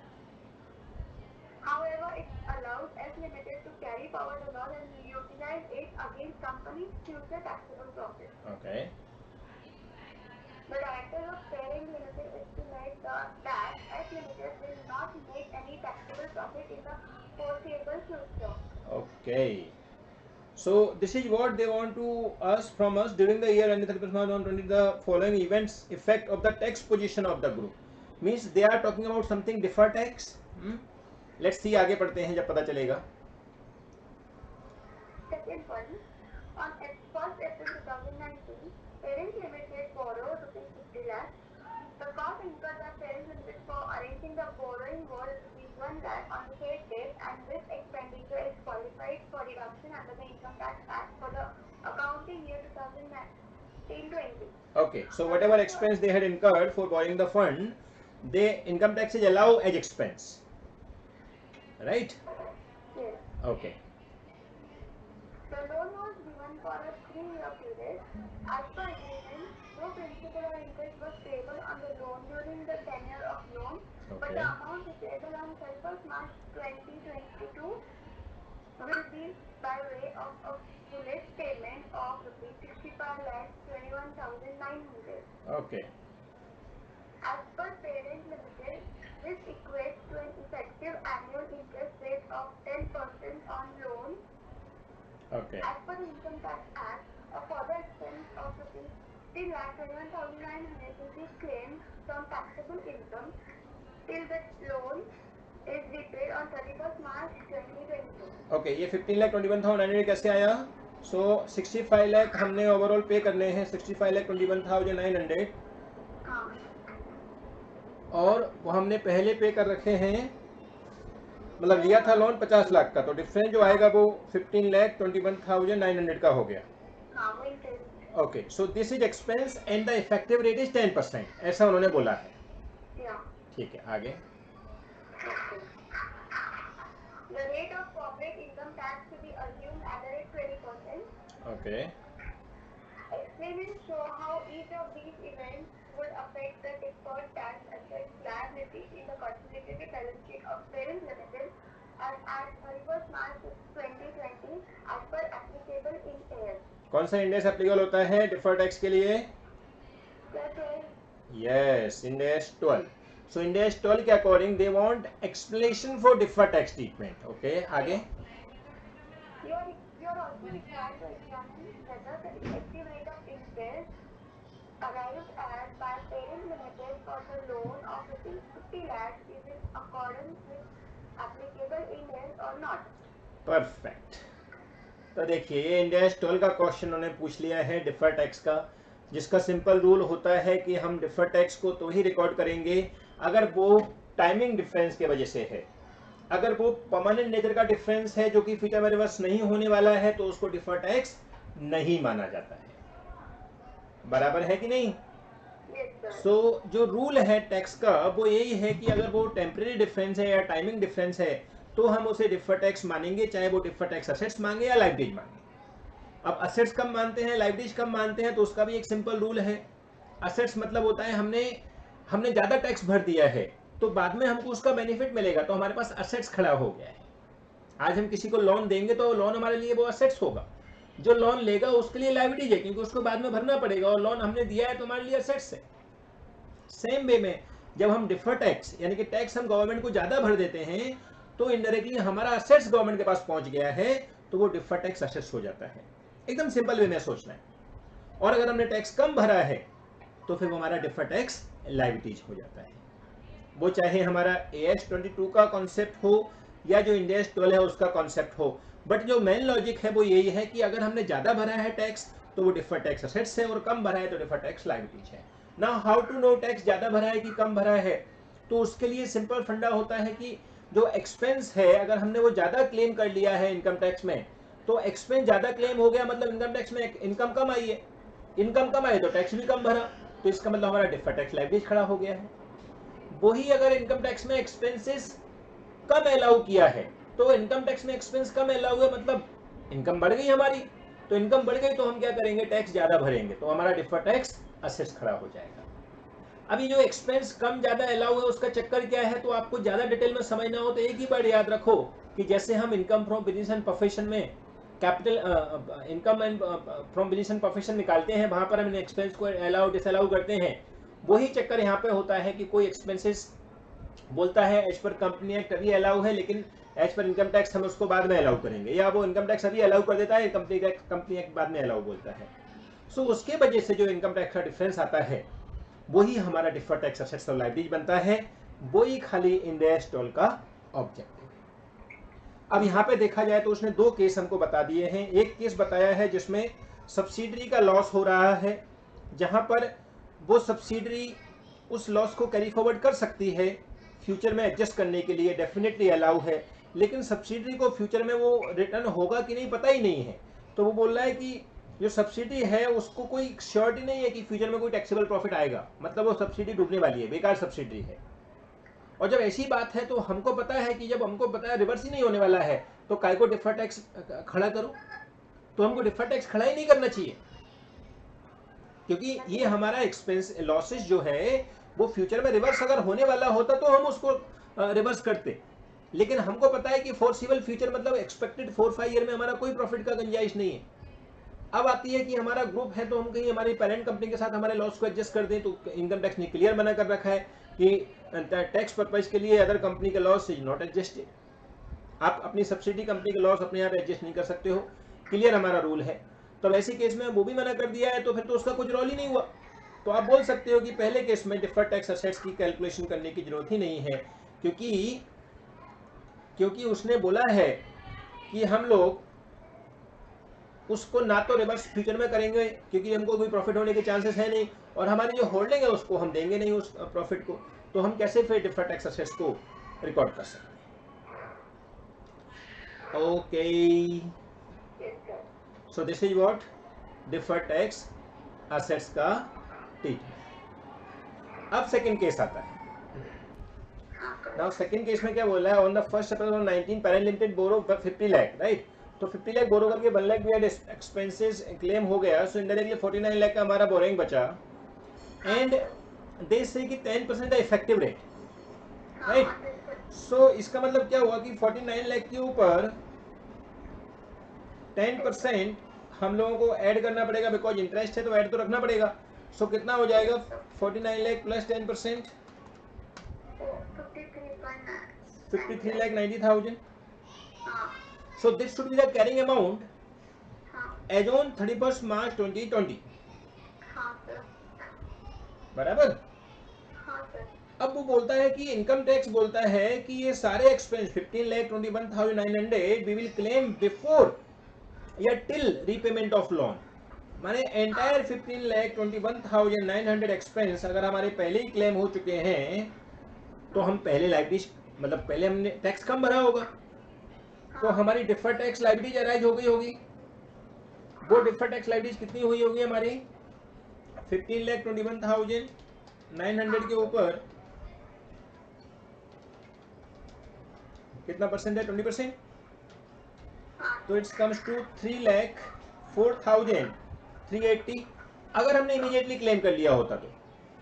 However, it allows S Limited to carry forward the loss and utilize it against company's future taxable profits. Okay, The directors of Parent Limited estimate that S Limited will not make any taxable profit in the foreseeable future. Okay, so this is what they want to ask from us during the year ended 31st March 2020, the following events effect of the tax position of the group, means they are talking about something deferred tax. Let's see, आगे पढ़ते हैं जब पता चलेगा। Second one, on 1st April 2019, Parent Limited borrowed ₹50 lakh. The cost incurred by Parent Limited for arranging the borrowing was ₹1 lakh on the said date, and this expenditure is qualified for deduction under the Income Tax Act for the accounting year 2019-20. Okay, so whatever expense they had incurred for borrowing the fund, they income tax is allow as expense, right? Yes. Okay, The loan was given for a 3-year period. As per agreement, no principal or interest was payable on the loan during the tenure of loan, but Okay. the amount payable on 31st March 2022 will be by way of a bullet payment of ₹65,21,900. okay, As per Parent Limited, this equates to an effective annual interest rate of 10% on loan. okay, As per the Income Tax Act, a further expense of ₹10,21,900 will be claimed from taxable income till the loan is repaid on 31st March 2022. Okay, ये 15,21,900 कैसे आया? सो 65 लाख हमने overall पे करने हैं, 65,21,900, हाँ, और वो हमने पहले पे कर रखे हैं, मतलब लिया था लोन 50 लाख का, तो डिफरेंस जो आएगा वो 15,21,900 का हो गया। हाँ, वो interest. Okay, so this is expense and the effective rate is 10%, ऐसा उन्होंने बोला है। या ठीक है, आगे। The rate of corporate income tax to be assumed at the rate 20%. Okay, Explain and show how each of these events would affect the deferred tax assets liability in the consolidated balance sheet of parent limited at 31st March 2020 as per applicable in AS. कौन सा index applicable होता है deferred tax के लिए? Yes, index 12। So index 12 के according they want explanation for deferred tax treatment. Okay, आगे। You are also required to examine whether the effective rate of interest arrived at by parent limited for the loan of 50 lakhs is in accordance with applicable in AS or not. Perfect. तो देखिए, ये index 12 का question उन्होंने पूछ लिया है deferred tax का, जिसका सिंपल रूल होता है कि हम डिफर्ड टैक्स को तो ही रिकॉर्ड करेंगे अगर वो टाइमिंग डिफरेंस की वजह से है। अगर वो परमानेंट नेचर का डिफरेंस है जो कि फ्यूचर में रिवर्स नहीं होने वाला है, तो उसको डिफर्ड टैक्स नहीं माना जाता है। बराबर है कि नहीं? सो जो रूल है टैक्स का वो यही है कि अगर वो टेम्परेरी डिफरेंस है या टाइमिंग डिफरेंस है तो हम उसे डिफर्ड टैक्स मानेंगे, चाहे वो डिफर्ड टैक्स असेट्स मांगे या लाइबिलिटीज मांगे। अब असेट्स कब मानते हैं, लाइबिलिटीज कब मानते हैं, तो उसका भी एक सिंपल रूल है। असेट्स मतलब होता है हमने ज़्यादा टैक्स भर दिया है तो बाद में हमको उसका बेनिफिट मिलेगा, तो हमारे पास असेट्स खड़ा हो गया है। आज हम किसी को लोन देंगे तो लोन हमारे लिए वो असेट्स होगा, जो लोन लेगा उसके लिए लाइबिलिटीज है क्योंकि उसको बाद में भरना पड़ेगा, और लोन हमने दिया है तो हमारे लिए असेट्स है। सेम वे में जब हम डिफर्ड टैक्स यानी कि टैक्स हम गवर्नमेंट को ज़्यादा भर देते हैं तो इनडायरेक्टली हमारा असेट्स गवर्नमेंट के पास पहुंच गया है, तो वो डिफर्ड टैक्स असेट्स हो जाता है। एकदम सिंपल वे में सोचना है। और अगर हमने टैक्स कम भरा है तो फिर वो हमारा डिफर्ड टैक्स लाइबिलिटीज हो जाता है। वो चाहे हमारा AS 22 का कॉन्सेप्ट हो या जो इंडेक्स 12 है उसका कॉन्सेप्ट हो, बट जो मेन लॉजिक है वो यही है कि अगर हमने ज़्यादा भरा है टैक्स तो वो डिफर्ड टैक्स असेट्स है, और कम भरा है तो डिफर्ड टैक्स लाइबिलिटीज है। Now how to know tax ज़्यादा भरा है कि कम भरा है? तो उसके लिए सिंपल फंडा होता है कि जो एक्सपेंस है अगर हमने वो ज़्यादा क्लेम कर लिया है इनकम टैक्स में, तो एक्सपेंस ज़्यादा क्लेम हो गया मतलब इनकम टैक्स में इनकम कम आई है, इनकम कम आई तो टैक्स भी कम भरा, तो इसका मतलब हमारा डिफर्ड टैक्स लाइबिलिटीज खड़ा हो गया है। वही अगर इनकम टैक्स में एक्सपेंसेस कम अलाउ किया है, तो इनकम टैक्स में एक्सपेंस कम अलाउ है मतलब इनकम बढ़ गई हमारी, तो इनकम बढ़ गई तो हम क्या करेंगे, टैक्स ज़्यादा भरेंगे, तो हमारा डिफर्ड टैक्स असेट्स खड़ा हो जाएगा। अभी जो एक्सपेंस कम ज़्यादा अलाउ है उसका चक्कर क्या है, तो आपको ज़्यादा डिटेल में समझना हो तो एक ही बार याद रखो कि जैसे हम income from business and profession में capital income and from business and profession निकालते हैं, वहाँ पर हम एक्सपेंस को अलाउ डिसअलाउ करते हैं। वही चक्कर यहाँ पे होता है कि कोई एक्सपेंसेस बोलता है एज पर कंपनी एक्ट अभी अलाउ है लेकिन एज पर इनकम टैक्स हम उसको बाद में अलाउ करेंगे, या वो इनकम टैक्स अभी अलाउ कर देता है, कंपनी एक्ट बाद में अलाउ बोलता है। सो उसके वजह से जो इनकम टैक्स का डिफरेंस आता है वही हमारा डिफर्ड टैक्स असेट्स और लाइबिलिटीज बनता है, वही खाली इंडेक्स 12 का ऑब्जेक्टिव है। अब यहाँ पे देखा जाए तो उसने दो केस हमको बता दिए हैं। एक केस बताया है जिसमें सब्सिडरी का लॉस हो रहा है, जहाँ पर वो सब्सिडरी उस लॉस को कैरी फॉरवर्ड कर सकती है, फ्यूचर में एडजस्ट करने के लिए डेफिनेटली अलाउ है, लेकिन सब्सिडरी को फ्यूचर में वो रिटर्न होगा कि नहीं पता ही नहीं है। तो वो बोल रहा है कि जो सब्सिडी है उसको कोई श्योरिटी नहीं है कि फ्यूचर में कोई टैक्सेबल प्रॉफिट आएगा, मतलब वो सब्सिडी डूबने वाली है, बेकार सब्सिडी है। और जब ऐसी बात है तो हमको पता है कि जब हमको पता है रिवर्स ही नहीं होने वाला है तो काय को डिफर्ड टैक्स खड़ा करो, तो हमको डिफर्ड टैक्स खड़ा ही नहीं करना चाहिए, क्योंकि ये हमारा एक्सपेंस लॉसेस जो है वो फ्यूचर में रिवर्स अगर होने वाला होता तो हम उसको रिवर्स करते, लेकिन हमको पता है कि फोर्सिबल फ्यूचर मतलब एक्सपेक्टेड 4-5 ईयर में हमारा कोई प्रॉफिट का गुंजाइश नहीं है। अब आती है कि हमारा ग्रुप है तो हम कहीं हमारी पेरेंट कंपनी के साथ हमारे लॉस को एडजस्ट कर दें, तो इनकम टैक्स ने क्लियर मना कर रखा है कि टैक्स पर्पज के लिए अदर कंपनी का लॉस इज नॉट एडजस्टेड। आप अपनी सब्सिडी कंपनी का लॉस अपने आप एडजस्ट नहीं कर सकते हो, क्लियर हमारा रूल है। तो वैसे केस में वो भी मना कर दिया है तो फिर तो उसका कुछ रोल ही नहीं हुआ। तो आप बोल सकते हो कि पहले केस में डिफर्ड टैक्स असेट्स की कैलकुलेशन करने की जरूरत ही नहीं है, क्योंकि क्योंकि उसने बोला है कि हम लोग उसको ना तो रिवर्स फ्यूचर में करेंगे क्योंकि हमको कोई प्रॉफिट होने के चांसेस है नहीं, और हमारी जो होल्डिंग है उसको हम देंगे नहीं उस प्रॉफिट को, तो हम कैसे फिर डिफर्ड टैक्स एसेट्स को रिकॉर्ड कर सकते हैं। Okay, so this is what deferred tax assets का ट्रीटमेंट। अब सेकंड केस आता है। नाउ सेकंड केस में क्या बोल रहा है, on the 1st April 19 parent limited borrow 50 lakh, right. तो 50 लाख बोरो करके 1 लाख भी एक्सपेंसेस क्लेम हो गया, सो इनडायरेक्टली 49 लाख का हमारा बोरिंग बचा, एंड दे से कि 10% का इफेक्टिव रेट, राइट। सो इसका मतलब क्या हुआ कि 49 लाख के ऊपर 10% हम लोगों को ऐड करना पड़ेगा, बिकॉज इंटरेस्ट है तो ऐड तो रखना पड़ेगा। सो कितना हो जाएगा 49 lakh plus 10%, 53,90,000. So this should be the carrying amount as on 31st March 2020. बराबर। अब वो बोलता है कि इनकम टैक्स बोलता है कि ये सारे expense 15,21,900 we will claim before या टिल रीपेमेंट ऑफ लोन। माने एंटायर 15,21,900 एक्सपेंस अगर हमारे पहले ही क्लेम हो चुके हैं तो हम पहले लाइबिलिटी, मतलब पहले हमने टैक्स कम भरा होगा, तो हमारी डिफर्ड टैक्स लाइबिलिटी अराइज हो गई होगी। वो डिफर्ड टैक्स लाइबिलिटी कितनी हुई होगी हमारी 15,21,900 के ऊपर कितना परसेंट है 20%, तो इट्स कम्स टू 3,04,380 अगर हमने इमीडिएटली क्लेम कर लिया होता तो,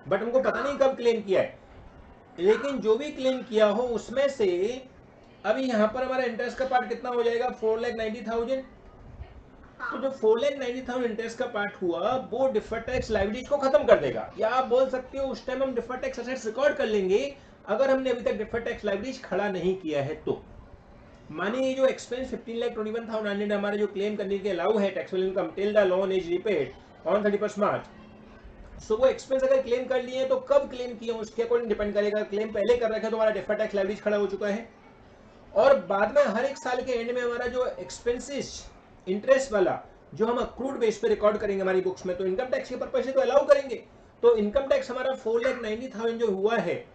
बट हमको पता नहीं कब क्लेम किया है, लेकिन जो भी क्लेम किया हो उसमें से अभी यहाँ पर हमारा इंटरेस्ट का पार्ट कितना हो जाएगा 4,90,000। तो जो 4,90,000 इंटरेस्ट का पार्ट हुआ वो डिफर्ड टैक्स लायबिलिटीज को खत्म कर देगा, या आप बोल सकते हो उस टाइम हम डिफर्ड टैक्स एसेट्स रिकॉर्ड कर लेंगे अगर हमने अभी तक डिफर्ड टैक्स लायबिलिटीज खड़ा नहीं किया है तो। मानिए ये जो एक्सपेंस 15,21,900 हमारे जो क्लेम करने के अलाउ है taxable income till the loan is repaid on 31st मार्च, सो वो एक्सपेंस अगर क्लेम कर लिए तो कब क्लेम किए उसके अकॉर्डिंग डिपेंड करेगा। क्लेम पहले कर रखा है तो हमारा डिफर्ड टैक्स लायबिलिटीज खड़ा हो चुका है, और बाद में हर एक साल के एंड में हमारा जो एक्सपेंसेस इंटरेस्ट वाला जो हम अक्रूड बेस पे रिकॉर्ड करेंगे हमारी बुक्स में, तो इनकम टैक्स के पर्पज से तो अलाउ करेंगे। तो इनकम टैक्स हमारा 4,90,000 जो हुआ है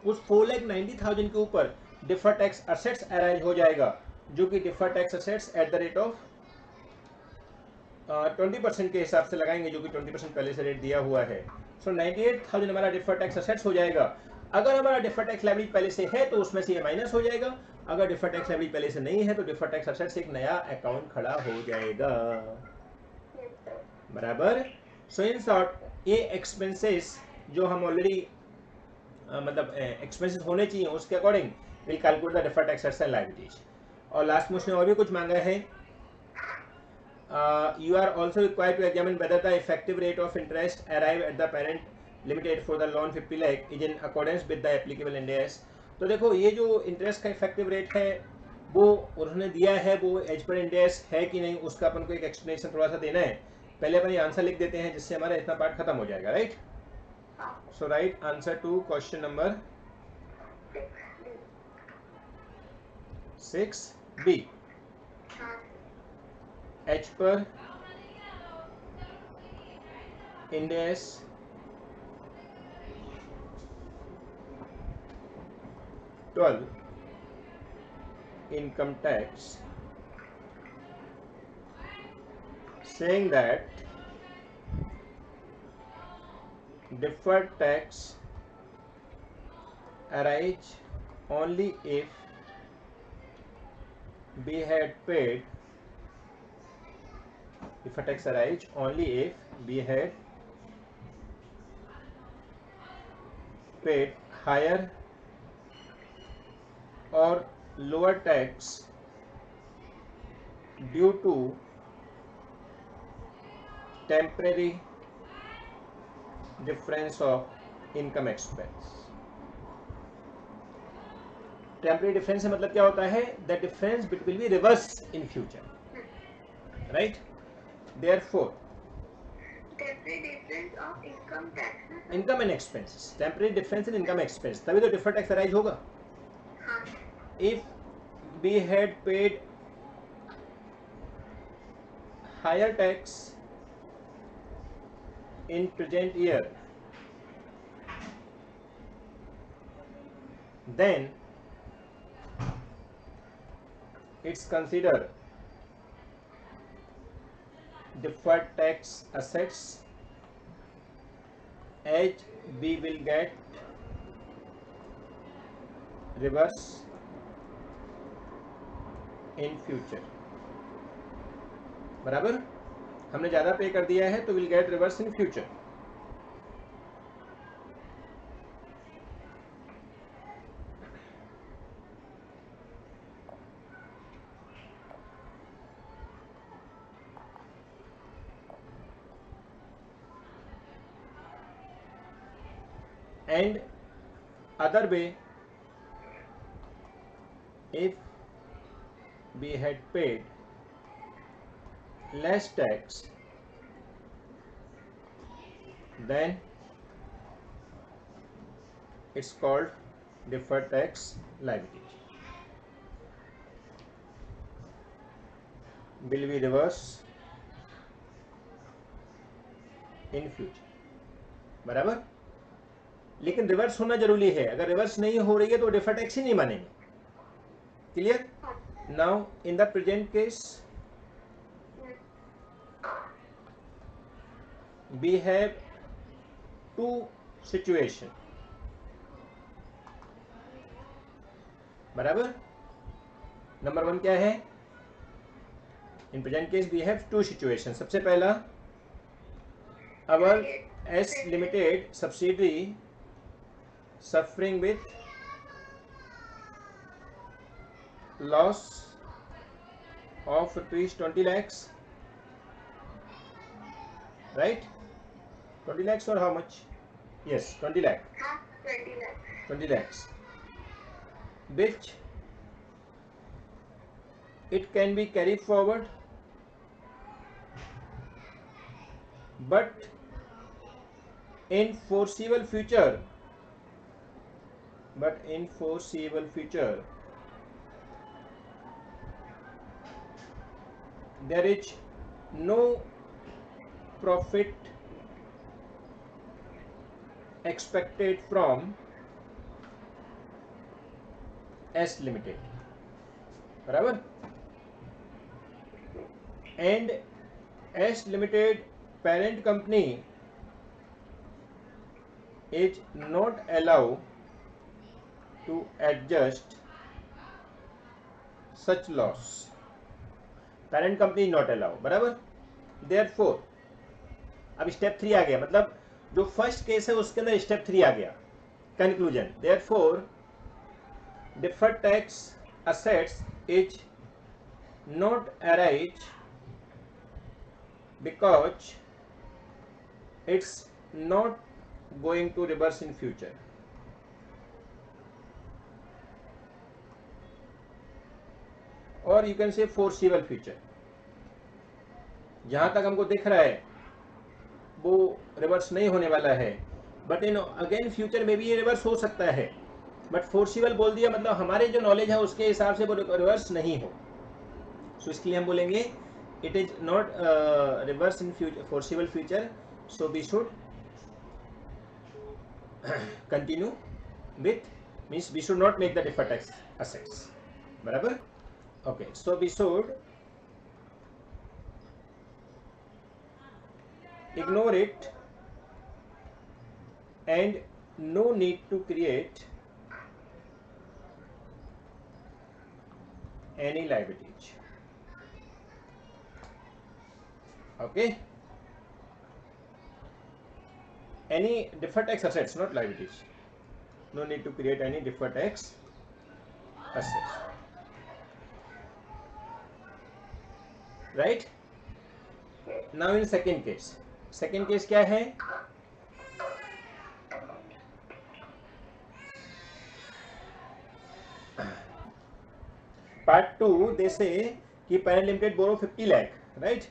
उस 4,90,000 के ऊपर डिफर्ड टैक्स असेट्स अराइज हो जाएगा, जो कि deferred tax assets at the rate of 20% के हिसाब से लगाएंगे, जो कि 20% पहले से रेट दिया हुआ है। सो 98,000 हमारा डिफर्ड टैक्स असेट्स हो जाएगा। अगर हमारा डिफर्ड टैक्स लायबिलिटी पहले से है तो उसमें से ये माइनस हो जाएगा, अगर डिफर्ड टैक्स लायबिलिटी पहले से नहीं है तो डिफर्ड टैक्स असेट्स एक नया अकाउंट खड़ा हो जाएगा, बराबर। सो इन शॉर्ट ये एक्सपेंसेस जो हम ऑलरेडी मतलब एक्सपेंसेस होने चाहिए उसके according will calculate the deferred tax assets and liabilities. और लास्ट में उसने और भी कुछ मांगा है, you are also required to examine whether the effective rate of interest arrived at the parent limited for the loan 50 lakh is in accordance with the applicable Ind AS। तो देखो ये जो इंटरेस्ट का इफेक्टिव रेट है वो उन्होंने दिया है, वो एज पर Ind AS है कि नहीं उसका अपन को एक एक्सप्लेनेशन थोड़ा सा देना है। पहले अपन ये आंसर लिख देते हैं जिससे हमारा इतना पार्ट खत्म हो जाएगा, right. So right answer to question number 6B। H पर Ind AS income tax saying that deferred tax arise only if we had paid deferred tax arise only if we had paid higher or lower tax due to temporary difference of income expense। Temporary difference से मतलब क्या होता है, the difference will be reverse in future, right. Therefore, temporary difference of income tax, income and expenses, temporary difference in income expense, तभी तो deferred tax arise होगा। हाँ, If we had paid higher tax in present year, then it's considered deferred tax assets, as we will get reverse in future. बराबर, हमने ज़्यादा पे कर दिया है तो will get reverse in future. And other way, if we had paid less tax, then it's called deferred tax liability. Will be reverse in future. बराबर, लेकिन रिवर्स होना जरूरी है. अगर रिवर्स नहीं हो रही है तो डिफर्ड टैक्स ही नहीं मानेंगे. Clear? Now in the present case we have two situation. बराबर, नंबर वन क्या है? In present case we have two situation. सबसे पहला, our S Limited subsidiary suffering with loss of rupees 20 lakhs, right? 20 lakhs or how much? Yes, 20 lakh. 20 lakhs. 20 lakhs, which it can be carried forward, but in foreseeable future, there is no profit expected from S Limited. बराबर, and S Limited parent company is not allowed to adjust such loss. Parent company not allowed. बराबर, therefore अब step 3 आ गया. मतलब जो first case है उसके अंदर step 3 आ गया. Conclusion, therefore deferred tax assets is not arise because it's not going to reverse in future. Or you can say foreseeable future. जहां तक हमको दिख रहा है वो रिवर्स नहीं होने वाला है, बट इन अगेन फ्यूचर में भी ये रिवर्स हो सकता है. बट फोर्सिबल बोल दिया, मतलब हमारे जो नॉलेज है उसके हिसाब से वो रिवर्स नहीं हो. सो इसके लिए हम बोलेंगे it is not reverse in future, foreseeable future. So we should continue with, means we should not make the deferred tax assets. बराबर, okay. So we should ignore it and no need to create any liabilities. Okay, any deferred tax assets, not liabilities. No need to create any deferred tax assets, right? Now in second case क्या है? Part 2 दे से कि parent limited borrow 50 lakh, right?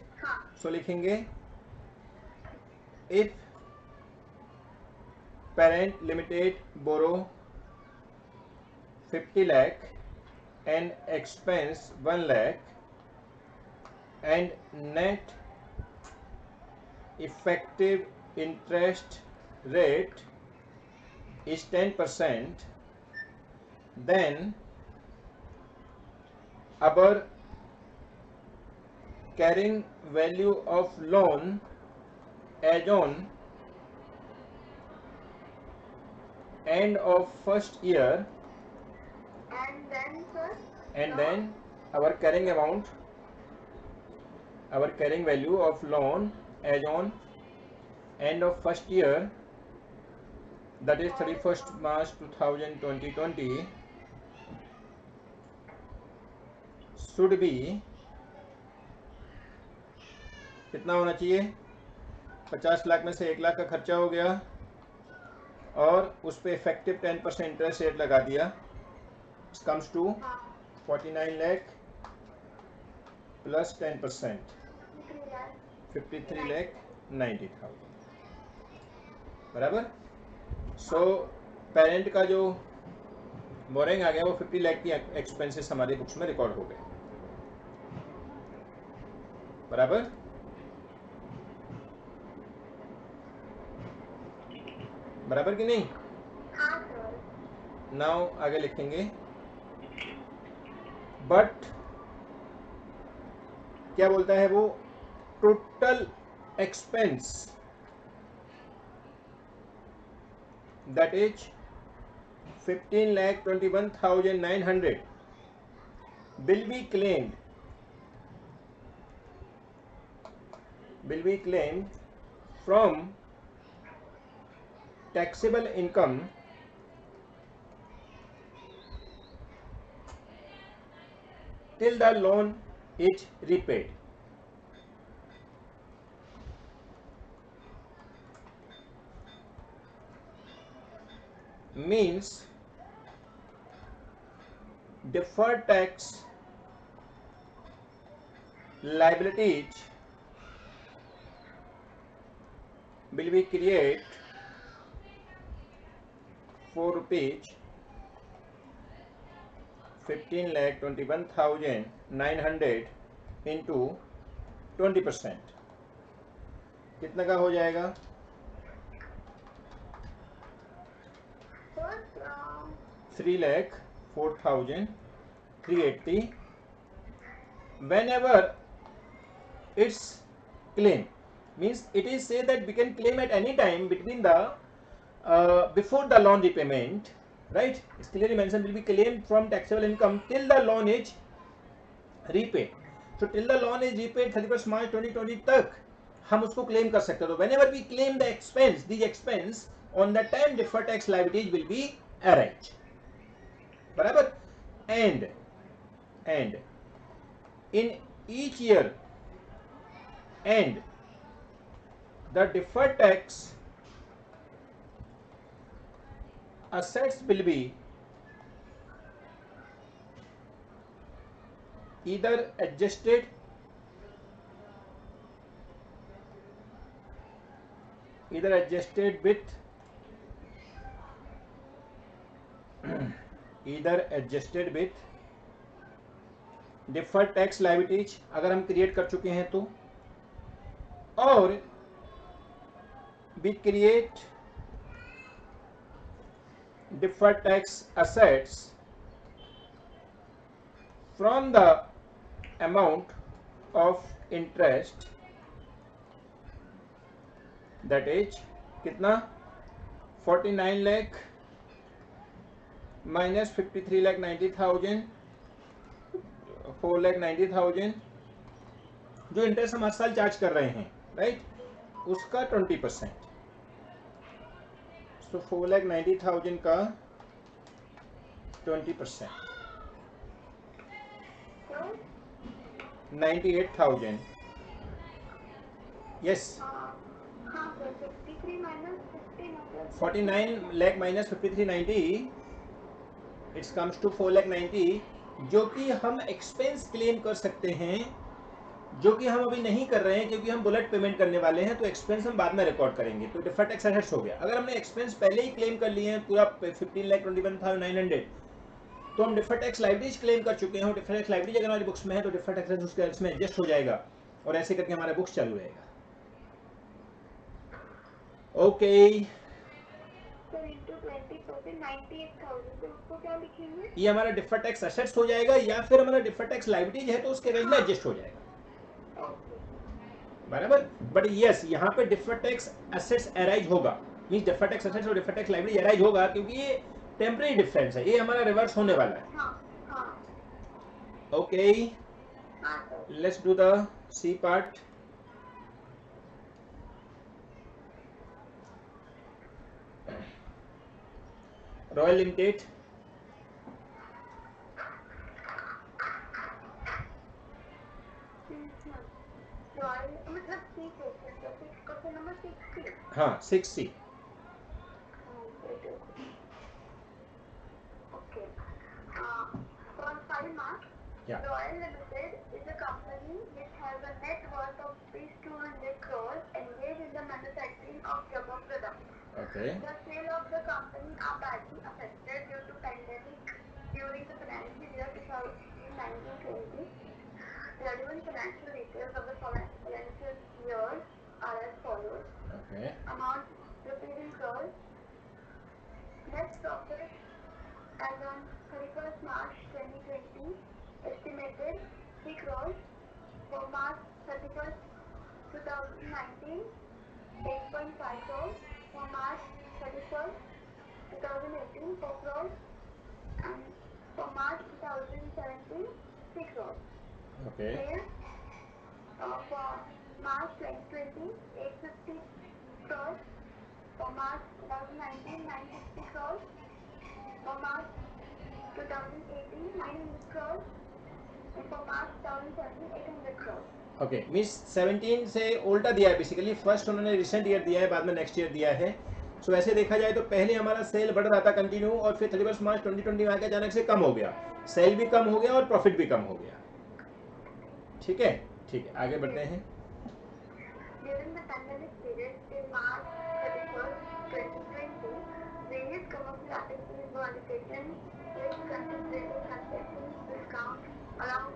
So लिखेंगे if parent limited borrow 50 lakh and expense 1 lakh and net effective interest rate is 10%, then our carrying value of loan as on end of first year, and then our carrying amount, our carrying value of loan as on end of first year, that is 31st March 2020, should be कितना होना चाहिए? 50 लाख में से 1 लाख का खर्चा हो गया और उस पर इफेक्टिव 10% इंटरेस्ट रेट लगा दिया, कम्स टू 49 लाख प्लस 10%, 53,90,000, बराबर। सो पेरेंट का जो बोरिंग आ गया वो 50 लाख की एक्सपेंसेस हमारे बुक्स में रिकॉर्ड हो गए, बराबर। बराबर कि नहीं? नाउ आगे लिखेंगे, बट क्या बोलता है वो, total expense that is 15,21,900 will be claimed from taxable income till the loan is repaid. Means deferred tax liabilities will be created for rupees 15,21,900 into 20%, कितना का हो जाएगा? 3,04,380 whenever it's claim. Means it is say that we can claim at any time between the before the loan repayment, right? It's clearly mentioned will be claimed from taxable income till the loan is repaid. So till the loan is repaid 31st March 2020 तक हम उसको claim कर सकते हैं। तो whenever we claim the expense, the expense on the time deferred tax liabilities will be arranged, बराबर। and in each year and the deferred tax assets will be either adjusted with deferred tax liabilities अगर हम create कर चुके हैं तो, और we create deferred tax assets from the amount of interest that is कितना, 49 lakh minus 53,90,000, 4,90,000 जो interest हम हर साल चार्ज कर रहे हैं, राइट, उसका 20%। तो 4,90,000 का 20%, 98,000, yes. 49 lakh minus 53,90, it's comes to 4,90,000, जो कि हम एक्सपेंस क्लेम कर सकते हैं, जो कि हम अभी नहीं कर रहे हैं क्योंकि हम बुलेट पेमेंट करने वाले हैं, तो एक्सपेंस हम बाद में रिकॉर्ड करेंगे। तो डिफर्ड टैक्स एसेट्स हो गया। अगर हमने एक्सपेंस पहले ही क्लेम कर लिए हैं पूरा 15,21,900, तो हम डिफर्ड टैक्स लाइबिलिटीज क्लेम कर चुके हैं, डिफर्ड टैक्स लाइबिलिटी अगर हमारी बुक्स में है तो डिफर्ड टैक्स उसके इसमें एडजस्ट हो जाएगा और ऐसे करके हमारा बुक्स चालू रहेगा। ओके सर इनटू 20% 98,000, तो उसको क्या लिखेंगे? ये हमारा डिफर्ड टैक्स एसेट्स हो जाएगा या फिर हमारा डिफर्ड टैक्स लाइबिलिटीज है तो उसके रेंज में एडजस्ट हो जाएगा, ओके बराबर। बट यस यहाँ पे डिफर्ड टैक्स एसेट्स अराइज होगा, मींस डिफर्ड टैक्स एसेट्स और डिफर्ड टैक्स लाइबिलिटी अराइज होगा क्योंकि ये टेम्परेरी डिफरेंस है, ये हमारा रिवर्स होने वाला है। हाँ हाँ ओके हाँ sir. Let's do the C part. Royal limited royal मतलब 6 क्वेश्चन, तो 6 क्वेश्चन नंबर 60। हाँ 6C। Okay. For 5 marks, Yeah. Royal Limited is a company which has a net worth of rupees 200 crores engaged in the manufacturing of rubber products. Okay. The sale of the company are badly affected due to pandemic during the financial year 2019-20. Relevant financial details of the financial years are as follows. Okay. Amount rupees in crores. Net profit as on 31st March 2020 estimated 3 crores. For March 31st 2019 8.5 crores. For March 31st 2018 4 crores. And for March 2017 6 crores. Okay. Sales for March 2020 850 crores. For March 2019 960 crores. For March 2018 900 crores. And for March 2017 800 crores. Okay means 17 से उल्टा दिया है basically, first उन्होंने recent year दिया है बाद में next year दिया है। सो ऐसे देखा जाए तो पहले हमारा सेल बढ़ रहा था कंटिन्यू और फिर 31 मार्च 2020 में आके अचानक से कम हो गया, सेल भी कम हो गया और प्रॉफिट भी कम हो गया। ठीक है आगे बढ़ते हैं। During the pandemic period till March 31st 2020, various commercial activities were undertaken with contemplating concessions, discounts around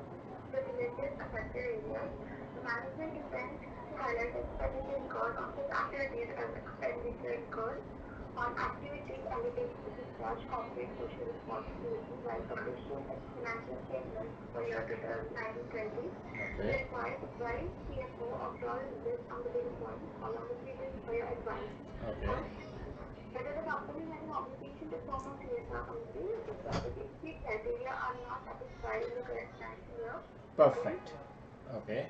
the villages affected areas. The management intends to highlight expenditure incurred on such activities as expenditure incurred on activities undertaken to discharge corporate social responsibility while publishing financial statements for year 2019-20. The Okay. required advice CFO of Royal Limited on the data point along with previous for your advice. Okay. Whether the company has an obligation to form a CSR committee if the statutory criteria are not satisfied in the current financial year. Perfect. Okay.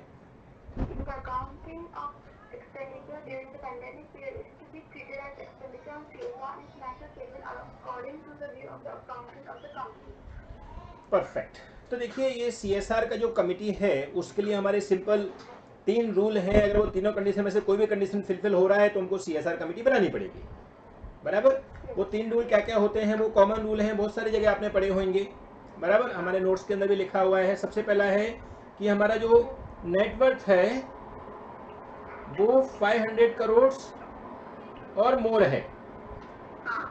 The accounting of expenditure during the pandemic period is to be treated as expenditure on CSR and financial statement according to the view of the accountant of the company. Perfect. तो देखिए ये CSR का जो committee है उसके लिए हमारे simple 3 rule हैं, अगर वो तीनों कंडीशन में से कोई भी कंडीशन फुलफिल हो रहा है तो हमको CSR कमिटी बनानी पड़ेगी, बराबर। वो 3 रूल क्या क्या होते हैं, वो कॉमन रूल हैं, बहुत सारी जगह आपने पढ़े होंगे, बराबर, हमारे नोट्स के अंदर भी लिखा हुआ है। सबसे पहला है कि हमारा जो नेटवर्थ है वो 500 करोड़ और मोर है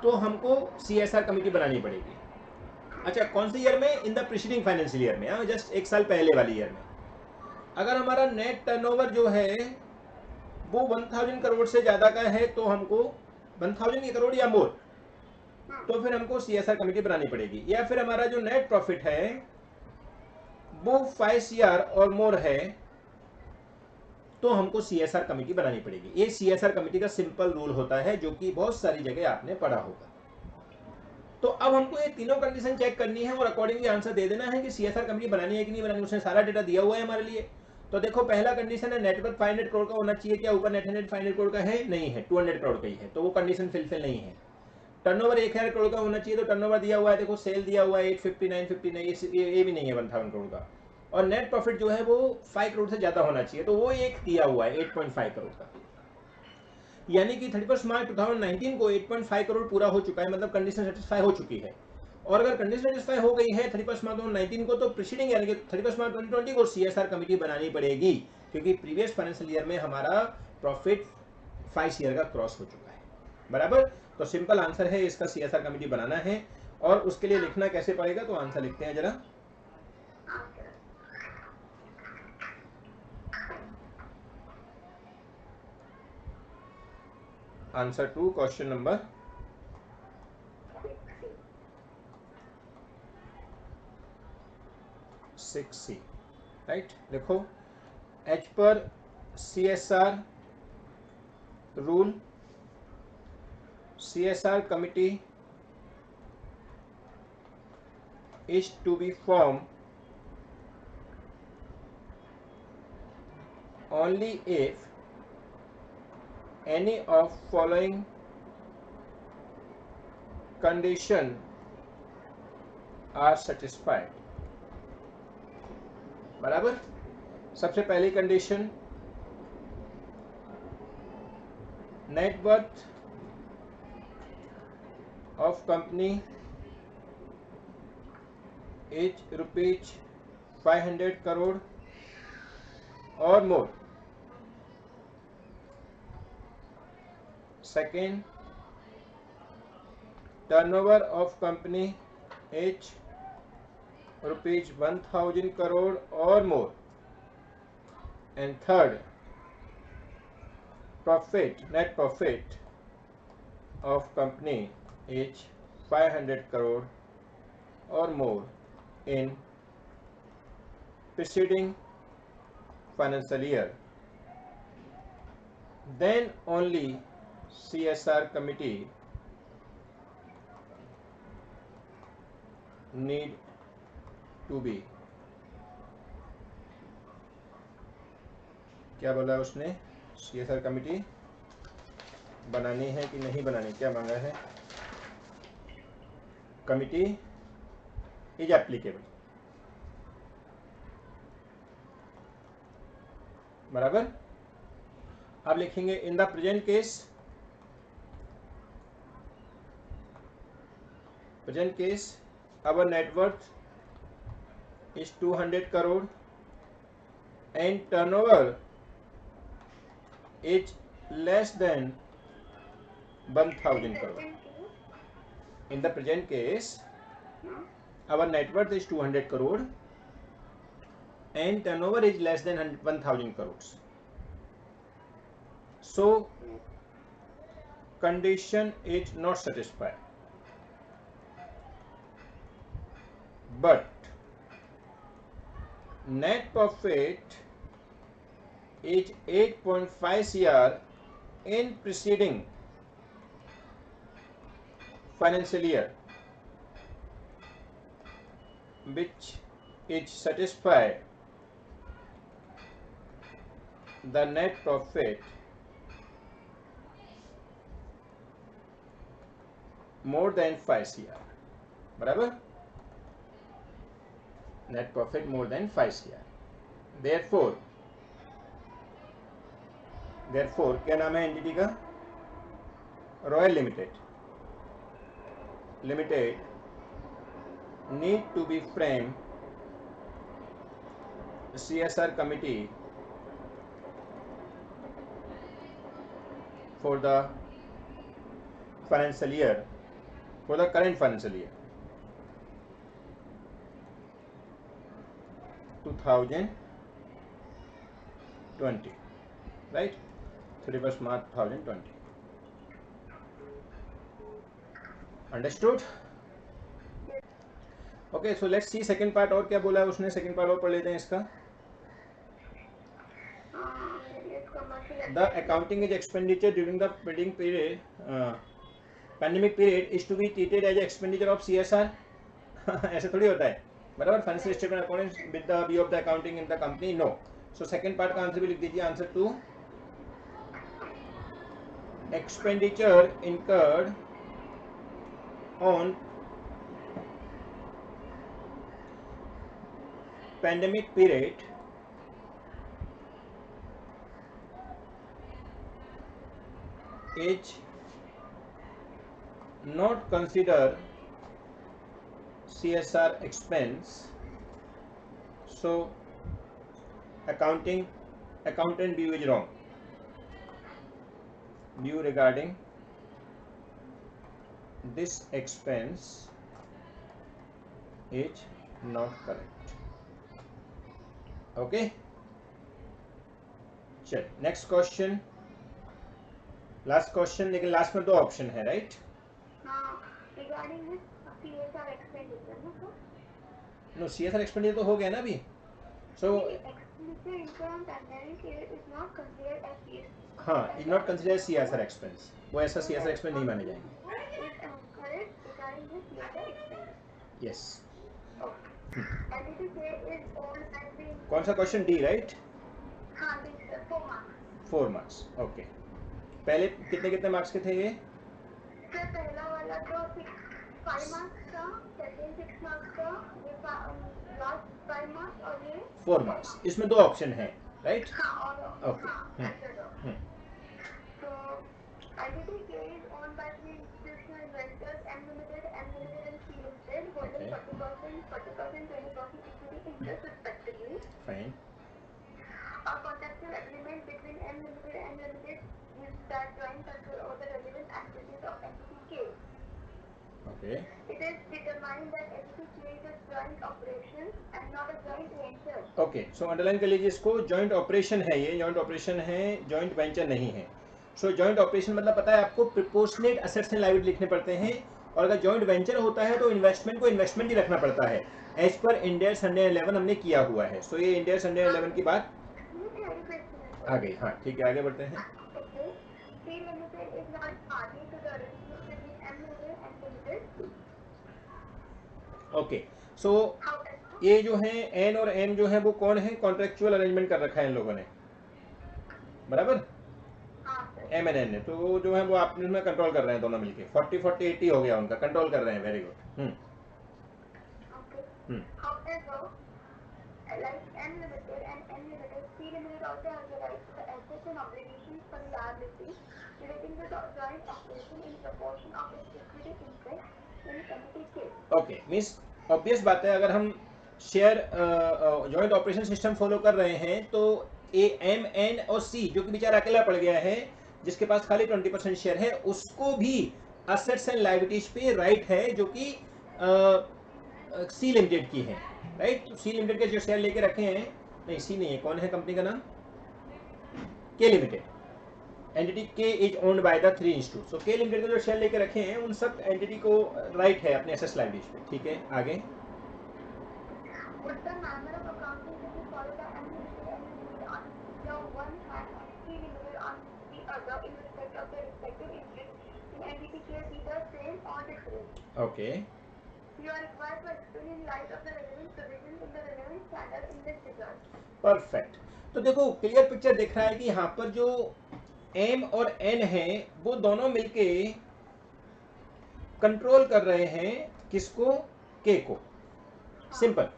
तो हमको CSR कमिटी बनानी पड़ेगी। अच्छा कौन सी ईयर में? In the preceding financial year में, हाँ जस्ट एक साल पहले वाली ईयर में। अगर हमारा नेट टर्नओवर जो है वो 1000 करोड़ से ज़्यादा का है तो हमको 1000 करोड़ या मोर तो फिर हमको CSR कमिटी बनानी पड़ेगी। या फिर हमारा जो नेट प्रॉफिट है वो 5 CR और मोर है तो हमको CSR कमिटी बनानी पड़ेगी। ये CSR कमिटी का सिंपल रूल होता है जो कि बहुत सारी जगह आपने पढ़ा होगा। तो अब हमको ये तीनों कंडीशन चेक करनी है और अकॉर्डिंगली आंसर दे देना है कि CSR कमिटी बनानी है कि नहीं बनानी, उसने सारा डेटा दिया हुआ है हमारे लिए। तो देखो पहला कंडीशन है नेटवर्थ 500 करोड़ का होना चाहिए, क्या ऊपर नेट 500 करोड़ का है? नहीं है, 200 करोड़ का ही है, तो वो कंडीशन फिलफिल नहीं है। टर्नओवर 1000 करोड़ का होना चाहिए, तो टर्नओवर दिया हुआ है, देखो सेल दिया हुआ है 850 950, ये भी नहीं है 1000 करोड़ का। और नेट प्रॉफिट जो है वो 5 करोड़ से ज्यादा होना चाहिए, तो वो एक दिया हुआ है 8.5 करोड़ का। यानी कि 31 मार्च 2019 को 8.5 करोड़ पूरा हो चुका है, मतलब कंडीशन सेटिस्फाई हो चुकी है। और अगर कंडीशन सेटिस्फाई हो गई है 31 मार्च 2019 को तो प्रीसीडिंग यानी कि 31 मार्च 2020 को CSR कमिटी बनानी पड़ेगी, क्योंकि प्रीवियस फाइनेंशियल ईयर में हमारा प्रॉफिट 5 ईयर का क्रॉस हो चुका है, बराबर। तो सिंपल आंसर है इसका CSR कमिटी बनाना है। और उसके लिए लिखना कैसे पड़ेगा, तो आंसर लिखते हैं जरा। Answer to question number 6C, right. लिखो, as per CSR rule, CSR committee is to be formed only if any of following condition are satisfied। बराबर। सबसे पहली condition, net worth of company is ₹500 crore और more. Second, turnover of company is ₹1000 crore और more. And third, net profit of company is 500 crore or more in preceding financial year, then only CSR committee need to be, क्या बोला उसने, CSR committee बनानी है कि नहीं बनानी, क्या मांगा है, कमिटी इज एप्लीकेबल। बराबर। अब लिखेंगे, in the present case our net worth is 200 crore and turnover is less than 1000 crore. In the present case, our net worth is 200 crore and turnover is less than 1000 crores. So, condition is not satisfied. But net profit is 8.5 CR in preceding financial year, which is satisfy the net profit more than 5 CR। बराबर। net profit more than 5 CR। therefore क्या नाम है entity का, royal limited need to be framed CSR committee for the financial year, for the current financial year 2020, right, 31st March 2020। Understood? Okay, so let's see second part। और क्या बोला है उसने, second part और पढ़ लेते हैं इसका। The accounting is expenditure during the pandemic period is to be treated as expenditure of CSR। ऐसे थोड़ी होता है, बराबर। Financial statement according with the view of the accounting in the company, no. So second part का answer भी लिख दीजिए, answer 2, expenditure incurred on pandemic period is not consider CSR expense, so accountant view is wrong। View regarding this expense is not correct. Okay, चल next question, last question, लेकिन लास्ट में 2 option है, right? Regarding this CSR expenditure no, CSR expenditure तो हो गया ना अभी। So expenditure income primary is not considered as CSR। हाँ, is not consider CSR expense, वो ऐसा CSR एक्सपेंस नहीं माने जाएंगे। Correct regarding this CSR expenditure. Yes. Entity के इज ओन्ड बाय द कौन सा क्वेश्चन, डी, राइट? हाँ दी सर 4 मार्क्स। 4 marks, okay. पहले कितने कितने मार्क्स के थे ये? सर पहला वाला तो 5 मार्क्स का, सेकंड 6 मार्क्स का, ये लास्ट 5 मार्क्स और ये 4 मार्क्स। इसमें 2 ऑप्शन है, राइट? हाँ और ओके। हाँ आंसर दो। So entity K is owned by three institutional investors: M Limited, N Limited, and C Limited, holding Okay. 40%, 20% equity interest respectively. Fine. A contractual agreement between M Limited and N Limited gives that joint control over the relevant activities of entity K. Okay. It is determined that entity K is a joint operation and not a joint venture. Okay, so underline कर लीजिए इसको, joint operation है, ये joint operation है, joint venture नहीं है। सो joint operation मतलब पता है आपको, प्रोपोर्शनेट असेट्स एंड लायबिलिटी लिखने पड़ते हैं, और अगर जॉइंट वेंचर होता है तो इन्वेस्टमेंट को इन्वेस्टमेंट ही रखना पड़ता है, एज पर इंड AS 111 हमने किया हुआ है। सो ये इंड AS 111 की बात आ गई। हाँ ठीक है, आगे बढ़ते हैं। C Limited is not party to the arrangement between M Limited and Limited. Okay, so However, ये जो है एन और एम जो है वो कौन है, कॉन्ट्रेक्चुअल अरेंजमेंट कर रखा है इन लोगों ने, बराबर? एम एन एन ने, तो वो जो है वो आपने में कंट्रोल कर रहे हैं दोनों मिलके, 40-40-80 हो गया उनका, कंट्रोल कर रहे हैं, very good. however, like M Limited and N Limited, C Limited also has the right to the assets and obligations for the liabilities relating to the joint operation in proportion of its equity interest in entity K. Okay, means obvious बात है, अगर हम share joint operation system follow कर रहे हैं तो A M N और सी, जो कि बेचारा अकेला पड़ गया है, जिसके पास खाली 20% शेयर है, उसको भी असेट्स एंड लायबिलिटीज पे राइट है, जो कि सी लिमिटेड की है, राइट? तो सी लिमिटेड के जो शेयर लेके रखे हैं, नहीं सी नहीं है, कौन है कंपनी का नाम? K limited. एंटिटी के is owned by the 3 institute. So K limited के जो शेयर लेके रखे हैं उन सब एंटिटी को राइट है अपने एसेट्स लायबिलिटीज पे, ठीक है? आगे Would the manner of accounting to be followed by M Limited and N Limited on the one hand and C Limited on the other in respect of their respective interest in entity K be the same or different? Okay, You are required to explain in light of the relevant provisions in the relevant standard in this regard. Perfect. तो देखो clear picture दिख रहा है कि यहाँ पर जो M और एन है वो दोनों मिलके कंट्रोल कर रहे हैं किसको? के को। सिंपल।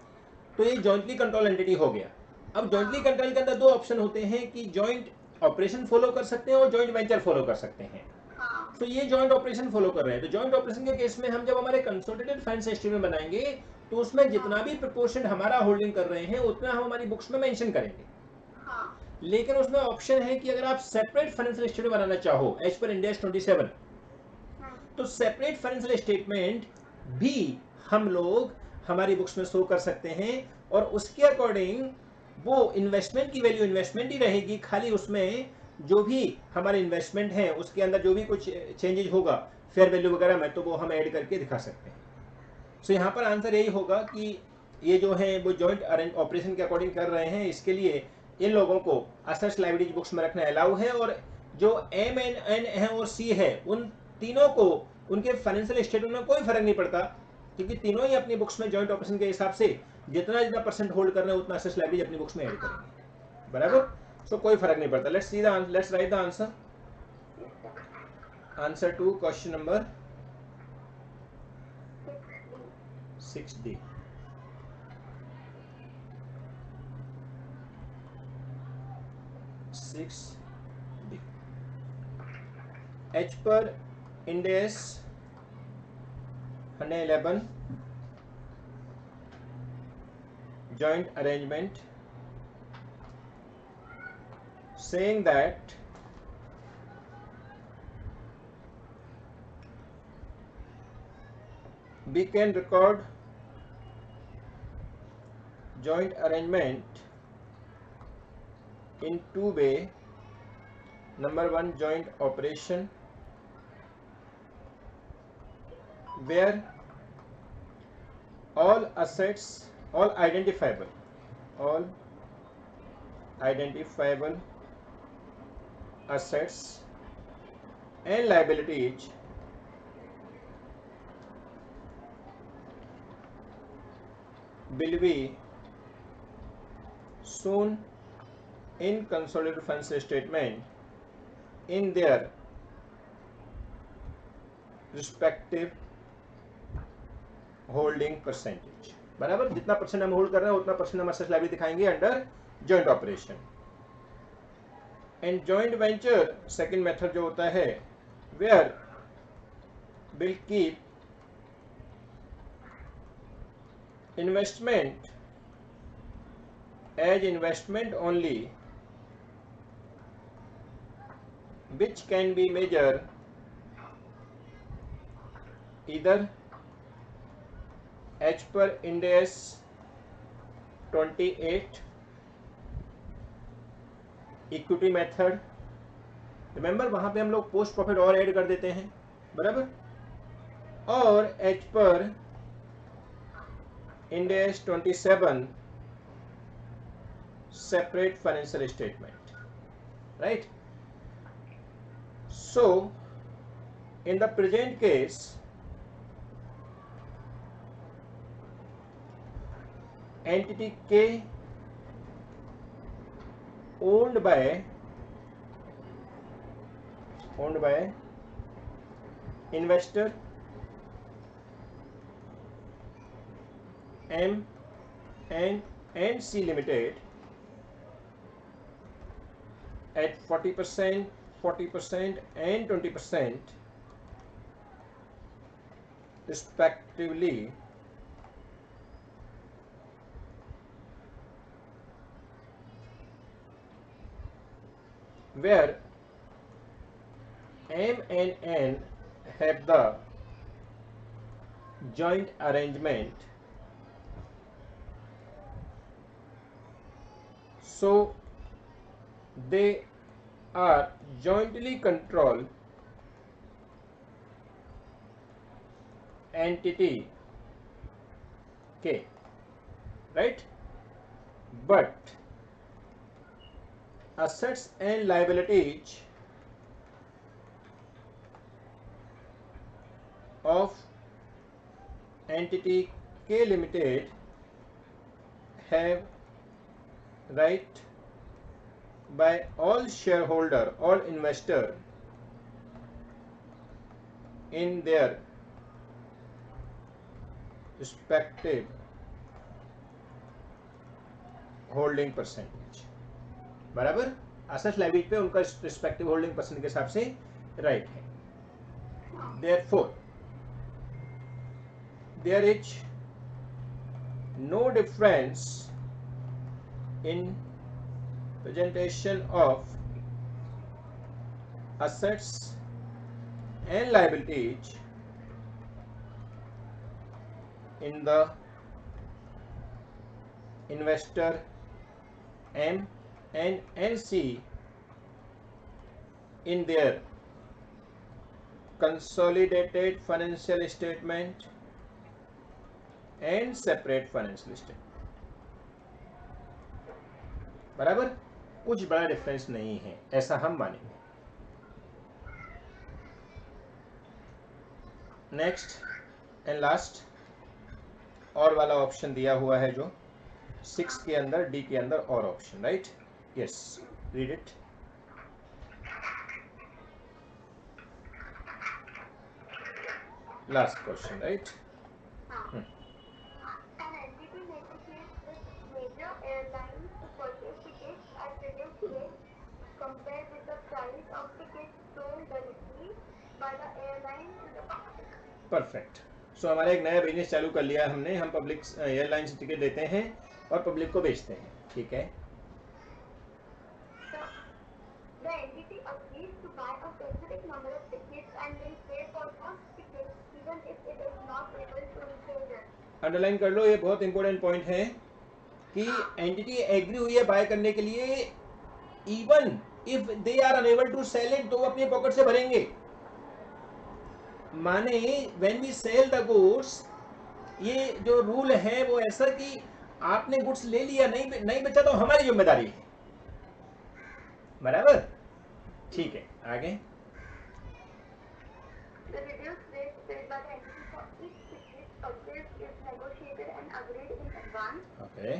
तो ये जॉइंटली कंट्रोल एंटिटी हो गया। अब जॉइंटली कंट्रोल के अंदर 2 ऑप्शन होते हैं कि जॉइंट ऑपरेशन फॉलो कर सकते हैं और जॉइंट वेंचर फॉलो कर सकते हैं। तो ये जॉइंट ऑपरेशन फॉलो कर रहे हैं, तो जॉइंट ऑपरेशन के केस में हम जब हमारे कंसोलिडेटेड फाइनेंशियल स्टेटमेंट बनाएंगे तो उसमें जितना भी प्रोपोर्शन हमारा होल्डिंग कर रहे हैं उतना हम हमारी बुक्स में मेंशन करेंगे। लेकिन उसमें ऑप्शन है कि अगर आप सेपरेट फाइनेंशियल स्टेटमेंट बनाना चाहो एज पर इंड AS 27, तो सेपरेट फाइनेंशियल स्टेटमेंट भी हम लोग हमारी बुक्स में शो कर सकते हैं, और उसके अकॉर्डिंग वो इन्वेस्टमेंट की वैल्यू इन्वेस्टमेंट ही रहेगी, खाली उसमें जो भी हमारे इन्वेस्टमेंट है उसके अंदर जो भी कुछ चेंजेज होगा फेयर वैल्यू वगैरह में, तो वो हम ऐड करके दिखा सकते हैं। सो यहाँ पर आंसर यही होगा कि ये जो है वो जॉइंट ऑपरेशन के अकॉर्डिंग कर रहे हैं, इसके लिए इन लोगों को असेट्स लायबिलिटीज बुक्स में रखना अलाउ है, और जो एम एन एन है और सी है उन तीनों को उनके फाइनेंशियल स्टेटमेंट में कोई फर्क नहीं पड़ता, क्योंकि तीनों ही अपनी बुक्स में जॉइंट ऑपरेशन के हिसाब से जितना जितना परसेंट होल्ड कर रहे हैं उतना असेट्स लायबिलिटी अपनी बुक्स में ऐड करेंगे, बराबर? सो कोई फर्क नहीं पड़ता। Let's write the answer to question number 6D। एच पर Ind AS 111 joint arrangement saying that we can record joint arrangement in two way. Number one, joint operation, where all assets, all identifiable assets and liabilities will be shown in consolidated financial statement in their respective holding percentage. बराबर, जितना percent हम hold कर रहे हैं उतना percent हम asset liability दिखाएंगे under joint operation. And joint venture second method जो होता है, where will keep investment as investment only, which can be measured either as per Ind AS 28 equity method. Remember वहां पे हम लोग पोस्ट प्रॉफिट और add कर देते हैं, बराबर, और as per Ind AS 27 separate financial statement, right. So, in the present case, entity K owned by investor M and C Limited at 40%, 40% and 20% respectively, where M and N have the joint arrangement, so they are jointly control entity K, right. But assets and liabilities of entity K Limited have right by all shareholder, all investor in their respective holding percentage. बराबर, asset liability पे उनका respective holding percent के हिसाब से right है. Therefore, there is no difference in presentation of assets and liabilities in the investor M and NC in their consolidated financial statement and separate financial statement. बराबर, कुछ बड़ा difference नहीं है, ऐसा हम मानेंगे. नेक्स्ट एंड लास्ट, और वाला ऑप्शन दिया हुआ है जो 6 के अंदर, डी के अंदर और option, right. Yes, read it. Last question, right. An entity negotiates with major airlines to purchase tickets at reduced rates compared with the price of tickets sold directly by the airline to the public. Perfect. So हमारा एक नया business चालू कर लिया हमने. हम public airline से ticket देते हैं और पब्लिक को बेचते हैं, ठीक है. The entity agrees to buy a specific number of tickets and will pay for those tickets even if it is not able to repay them. Underline कर लो, ये बहुत इंपॉर्टेंट पॉइंट है. कि एंटिटी एग्री हुई है बाय करने के लिए, even if they are unable to sell it, तो वो अपनी पॉकेट से भरेंगे। माने when we sell the goods, ये जो रूल है वो ऐसा कि आपने गुड्स ले लिया, नहीं बेचा तो हमारी जिम्मेदारी है, बराबर? ठीक है, आगे। The reduced rate paid by the entity for each ticket purchase is negotiated and agreed in advance. Okay.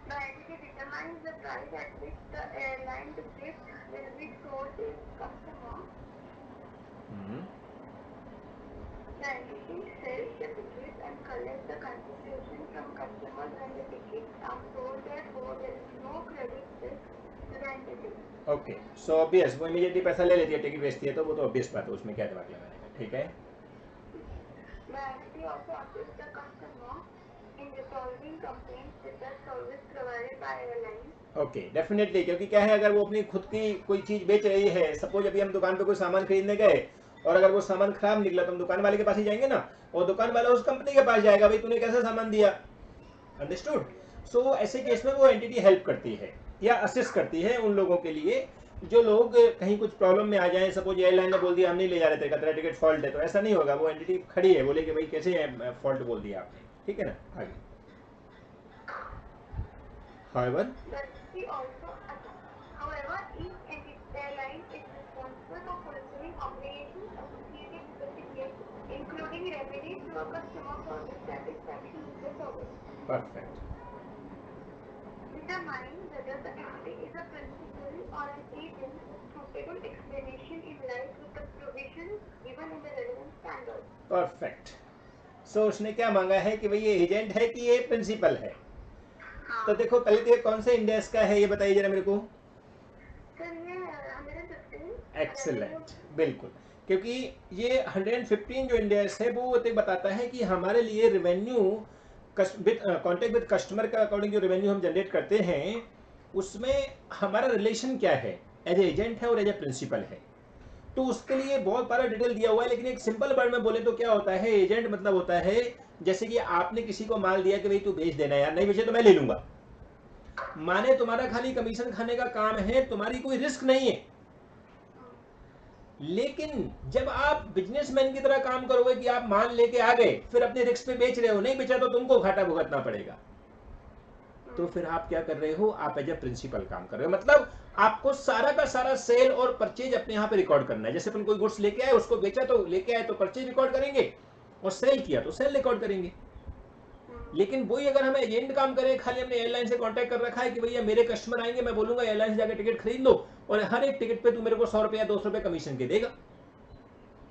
The entity determines the price at which the airline ticket will be sold to its customer. The entity sells the tickets and collects the contribution from customers when the tickets are sold. Therefore, there is no credit risk to the entity. Okay, so obvious, वो immediately पैसा ले लेती है, ticket बेचती है, तो वो तो ऑब्वियस बात है, उसमें क्या दिमाग लगाने का, ठीक है। The entity also assists the customer in resolving complaints with the service provided by airline. Okay, definitely, क्योंकि क्या है, अगर वो अपनी खुद की कोई चीज बेच रही है, सपोज अभी हम दुकान पे कोई सामान खरीदने गए और अगर वो सामान खराब निकला तो हम दुकान वाले के पास ही जाएंगे ना, और दुकान वाला उस कंपनी के पास जाएगा, भाई तूने कैसा सामान दिया, अंडरस्टूड? सो ऐसे केस में वो एंटिटी हेल्प करती है या असिस्ट करती है उन लोगों के लिए जो लोग कहीं कुछ प्रॉब्लम में आ जाएं। सपोज एयरलाइन ने बोल दिया हम नहीं ले जा रहे थे, तेरा टिकट फॉल्ट है, तो ऐसा नहीं होगा, वो एंटिटी खड़ी है, बोले कि भाई कैसे फॉल्ट बोल दिया आपने, ठीक है ना, आगे। However, each airline is responsible for fulfilling obligations associated with the ticket, including remedies to a customer for dissatisfaction with the service. Perfect. Determine whether the entity is a principal or an agent with suitable explanation in line with the provisions given in the relevant standards. Perfect. So उसने क्या मांगा है कि भाई ये agent है कि ये प्रिंसिपल है? हाँ. तो देखो पहले तो ये कौन से इंडेक्स का है ये बताइए जरा मेरे को। सर ये 115। एक्सीलेंट, बिल्कुल, क्योंकि ये 115 जो इंडेक्स है वो बताता है कि हमारे लिए रेवेन्यू कॉन्टेक्ट विद कस्टमर का अकॉर्डिंग जो रेवेन्यू हम जनरेट करते हैं उसमें हमारा रिलेशन क्या है, एज एजेंट है और एज ए प्रिंसिपल है। तो उसके लिए बहुत सारा डिटेल दिया हुआ है, लेकिन एक सिंपल वर्ड में बोले तो क्या होता है, एजेंट मतलब होता है जैसे कि आपने किसी को माल दिया कि भाई तू बेच देना यार, नहीं बेचे तो मैं ले लूंगा, माने तुम्हारा खाली कमीशन खाने का काम है, तुम्हारी कोई रिस्क नहीं है। लेकिन जब आप बिजनेसमैन की तरह काम करोगे कि आप माल लेके आ गए फिर अपने रिस्क पे बेच रहे हो, नहीं बेचा तो तुमको घाटा भुगतना पड़ेगा, तो फिर आप क्या कर रहे हो, आप एज ए प्रिंसिपल काम कर रहे हो। मतलब आपको सारा का सारा सेल और परचेज अपने यहाँ पे रिकॉर्ड करना है। जैसे अपन कोई गुड्स लेके आए, उसको बेचा तो लेके आए तो परचेज रिकॉर्ड करेंगे, और सेल किया तो सेल रिकॉर्ड करेंगे। लेकिन वही अगर हमें एजेंट काम करें, खाली हमने एयरलाइन से कांटेक्ट कर रखा है कि भैया मेरे कस्टमर आएंगे, मैं बोलूंगा एयरलाइन से जाकर टिकट खरीद लो और हर एक टिकट पे तू मेरे को 100 रुपया 200 रुपये कमीशन के देगा,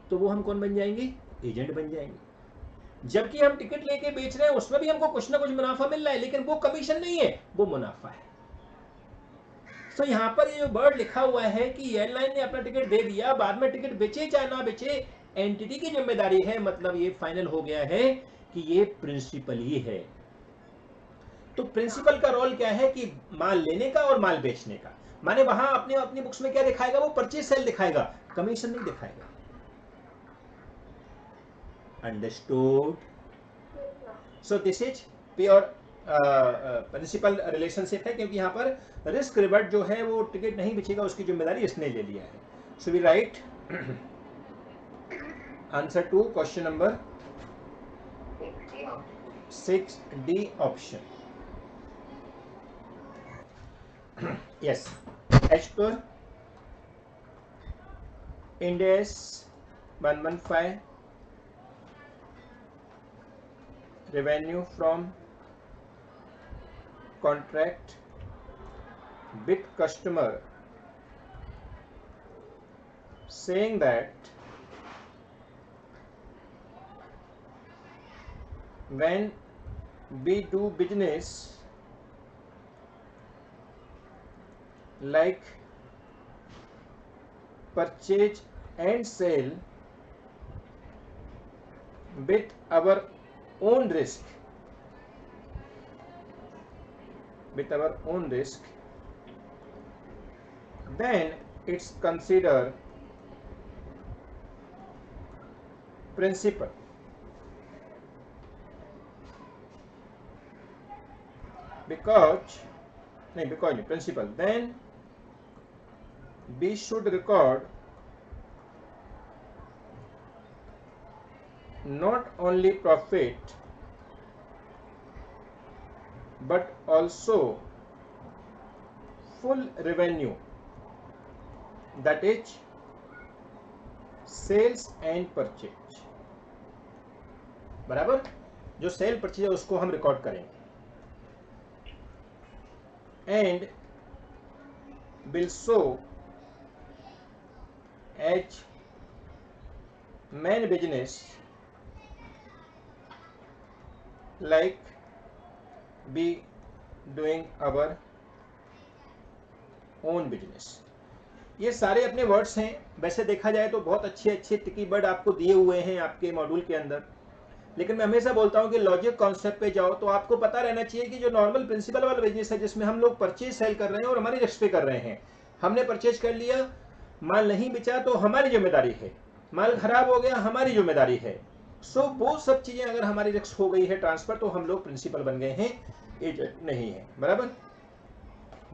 तो वो हम कौन बन जाएंगे, एजेंट बन जाएंगे। जबकि हम टिकट लेके बेच रहे हैं उसमें भी हमको कुछ ना कुछ मुनाफा मिल रहा है, लेकिन वो कमीशन नहीं है, वो मुनाफा है। तो यहाँ पर ये जो वर्ड लिखा हुआ है कि एयरलाइन ने अपना टिकट दे दिया, बाद में टिकट बेचे चाहे ना बेचे एंटिटी की जिम्मेदारी है, मतलब ये फाइनल हो गया है कि ये प्रिंसिपल ही है। तो प्रिंसिपल का रोल क्या है कि माल लेने का और माल बेचने का। माने वहां अपनी बुक्स में क्या दिखाएगा, वो परचेज सेल दिखाएगा, कमीशन नहीं दिखाएगा। Understood? So this is pure principal relationship है, क्योंकि यहाँ पर रिस्क रिवर्ट जो है वो टिकट नहीं बेचेगा उसकी जिम्मेदारी इसने ले लिया है। So we write answer to question number 6D option. Yes, as per Ind AS 115, revenue from contract with customer, saying that when we do business like purchase and sale with our own risk, then it's considered principal. because principal, then B should record not only profit but also full revenue, that is sales and purchase. बराबर, जो sale purchase है उसको हम record करेंगे। And will show as main business like be doing our own business. ये सारे अपने words हैं। वैसे देखा जाए तो बहुत अच्छे अच्छे टिकी वर्ड आपको दिए हुए हैं आपके मॉड्यूल के अंदर, लेकिन मैं हमेशा बोलता हूं कि लॉजिक कॉन्सेप्ट पे जाओ तो आपको पता रहना चाहिए कि जो नॉर्मल प्रिंसिपल वाला बिजनेस है जिसमें हम लोग परचेज सेल कर रहे हैं और हमारी रिस्क पे कर रहे हैं, हमने परचेज कर लिया, माल नहीं बेचा तो हमारी जिम्मेदारी है, माल खराब हो गया हमारी जिम्मेदारी है। सो वो सब चीजें अगर हमारी रिस्क हो गई है ट्रांसफर तो हम लोग प्रिंसिपल बन गए हैं, एजेंट नहीं है। बराबर,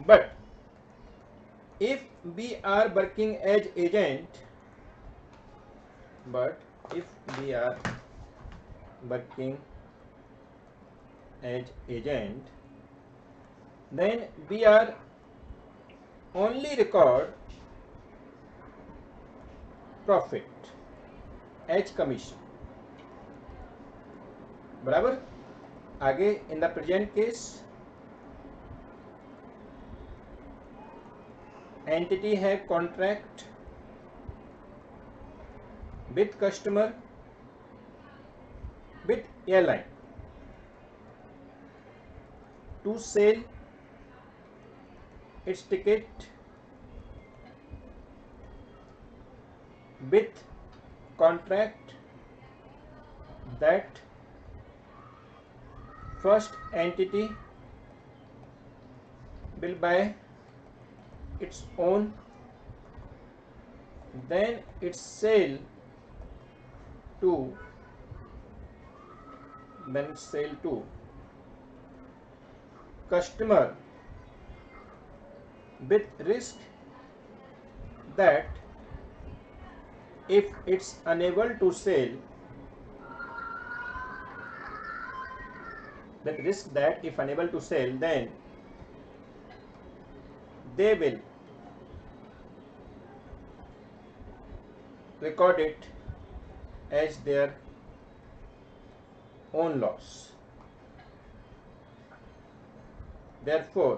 but if we are working as agent, then we are only record profit as commission। बराबर, आगे in the present case entity है contract with customer with airline to sell its ticket with contract that first entity will buy its own, then its sale to customer with risk that if it's unable to sell, then they will record it as their own loss। Therefore,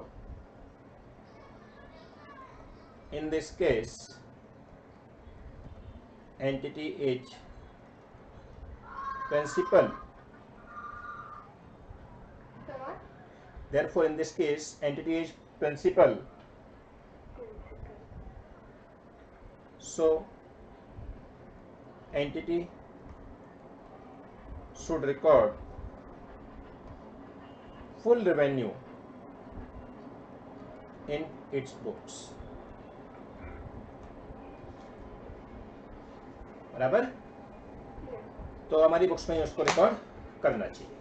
in this case, entity is principal। Therefore, in this case, entity is principal। So entity should record full revenue in its books। बराबर, तो हमारी books में उसको record करना चाहिए।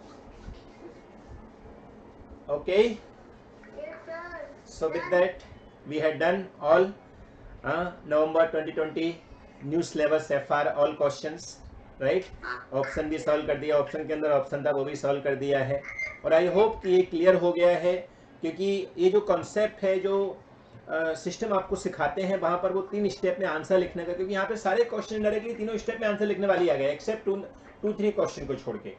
Okay, so with that we had done all November 2020 new syllabus FR all questions, right. Option भी solve कर दिया, ऑप्शन के अंदर ऑप्शन था वो भी सॉल्व कर दिया है, और आई होप कि ये क्लियर हो गया है, क्योंकि ये जो कॉन्सेप्ट है, जो सिस्टम आपको सिखाते हैं वहाँ पर वो 3 स्टेप में आंसर लिखने का, क्योंकि यहाँ पे सारे क्वेश्चन डायरेक्टली तीनों स्टेप में आंसर लिखने वाली आ गया एक्सेप्ट 2-3 क्वेश्चन को छोड़ के।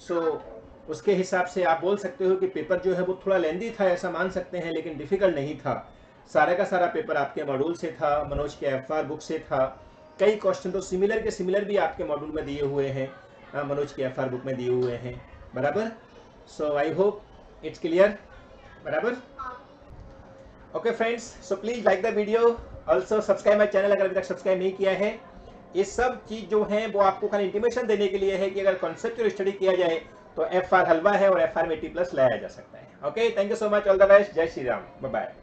सो उसके हिसाब से आप बोल सकते हो कि पेपर जो है वो थोड़ा लेंदी था, ऐसा मान सकते हैं, लेकिन डिफिकल्ट नहीं था। सारा का सारा पेपर आपके मॉड्यूल से था, मनोज के FR बुक से था। कई क्वेश्चन तो सिमिलर के सिमिलर भी आपके मॉड्यूल में दिए हुए हैं, मनोज के FR बुक में दिए हुए हैं। बराबर, सो आई होप इट्स क्लियर। बराबर, okay friends, so please like the video, also subscribe my channel अगर अभी तक सब्सक्राइब नहीं किया है। ये सब चीज जो है वो आपको खाली इंटीमेशन देने के लिए है कि अगर कॉन्सेप्चुअल स्टडी किया जाए तो FR हलवा है और FR में 80+ लाया जा सकता है। Okay, thank you so much, all the best, जय श्री राम, बाय बाय।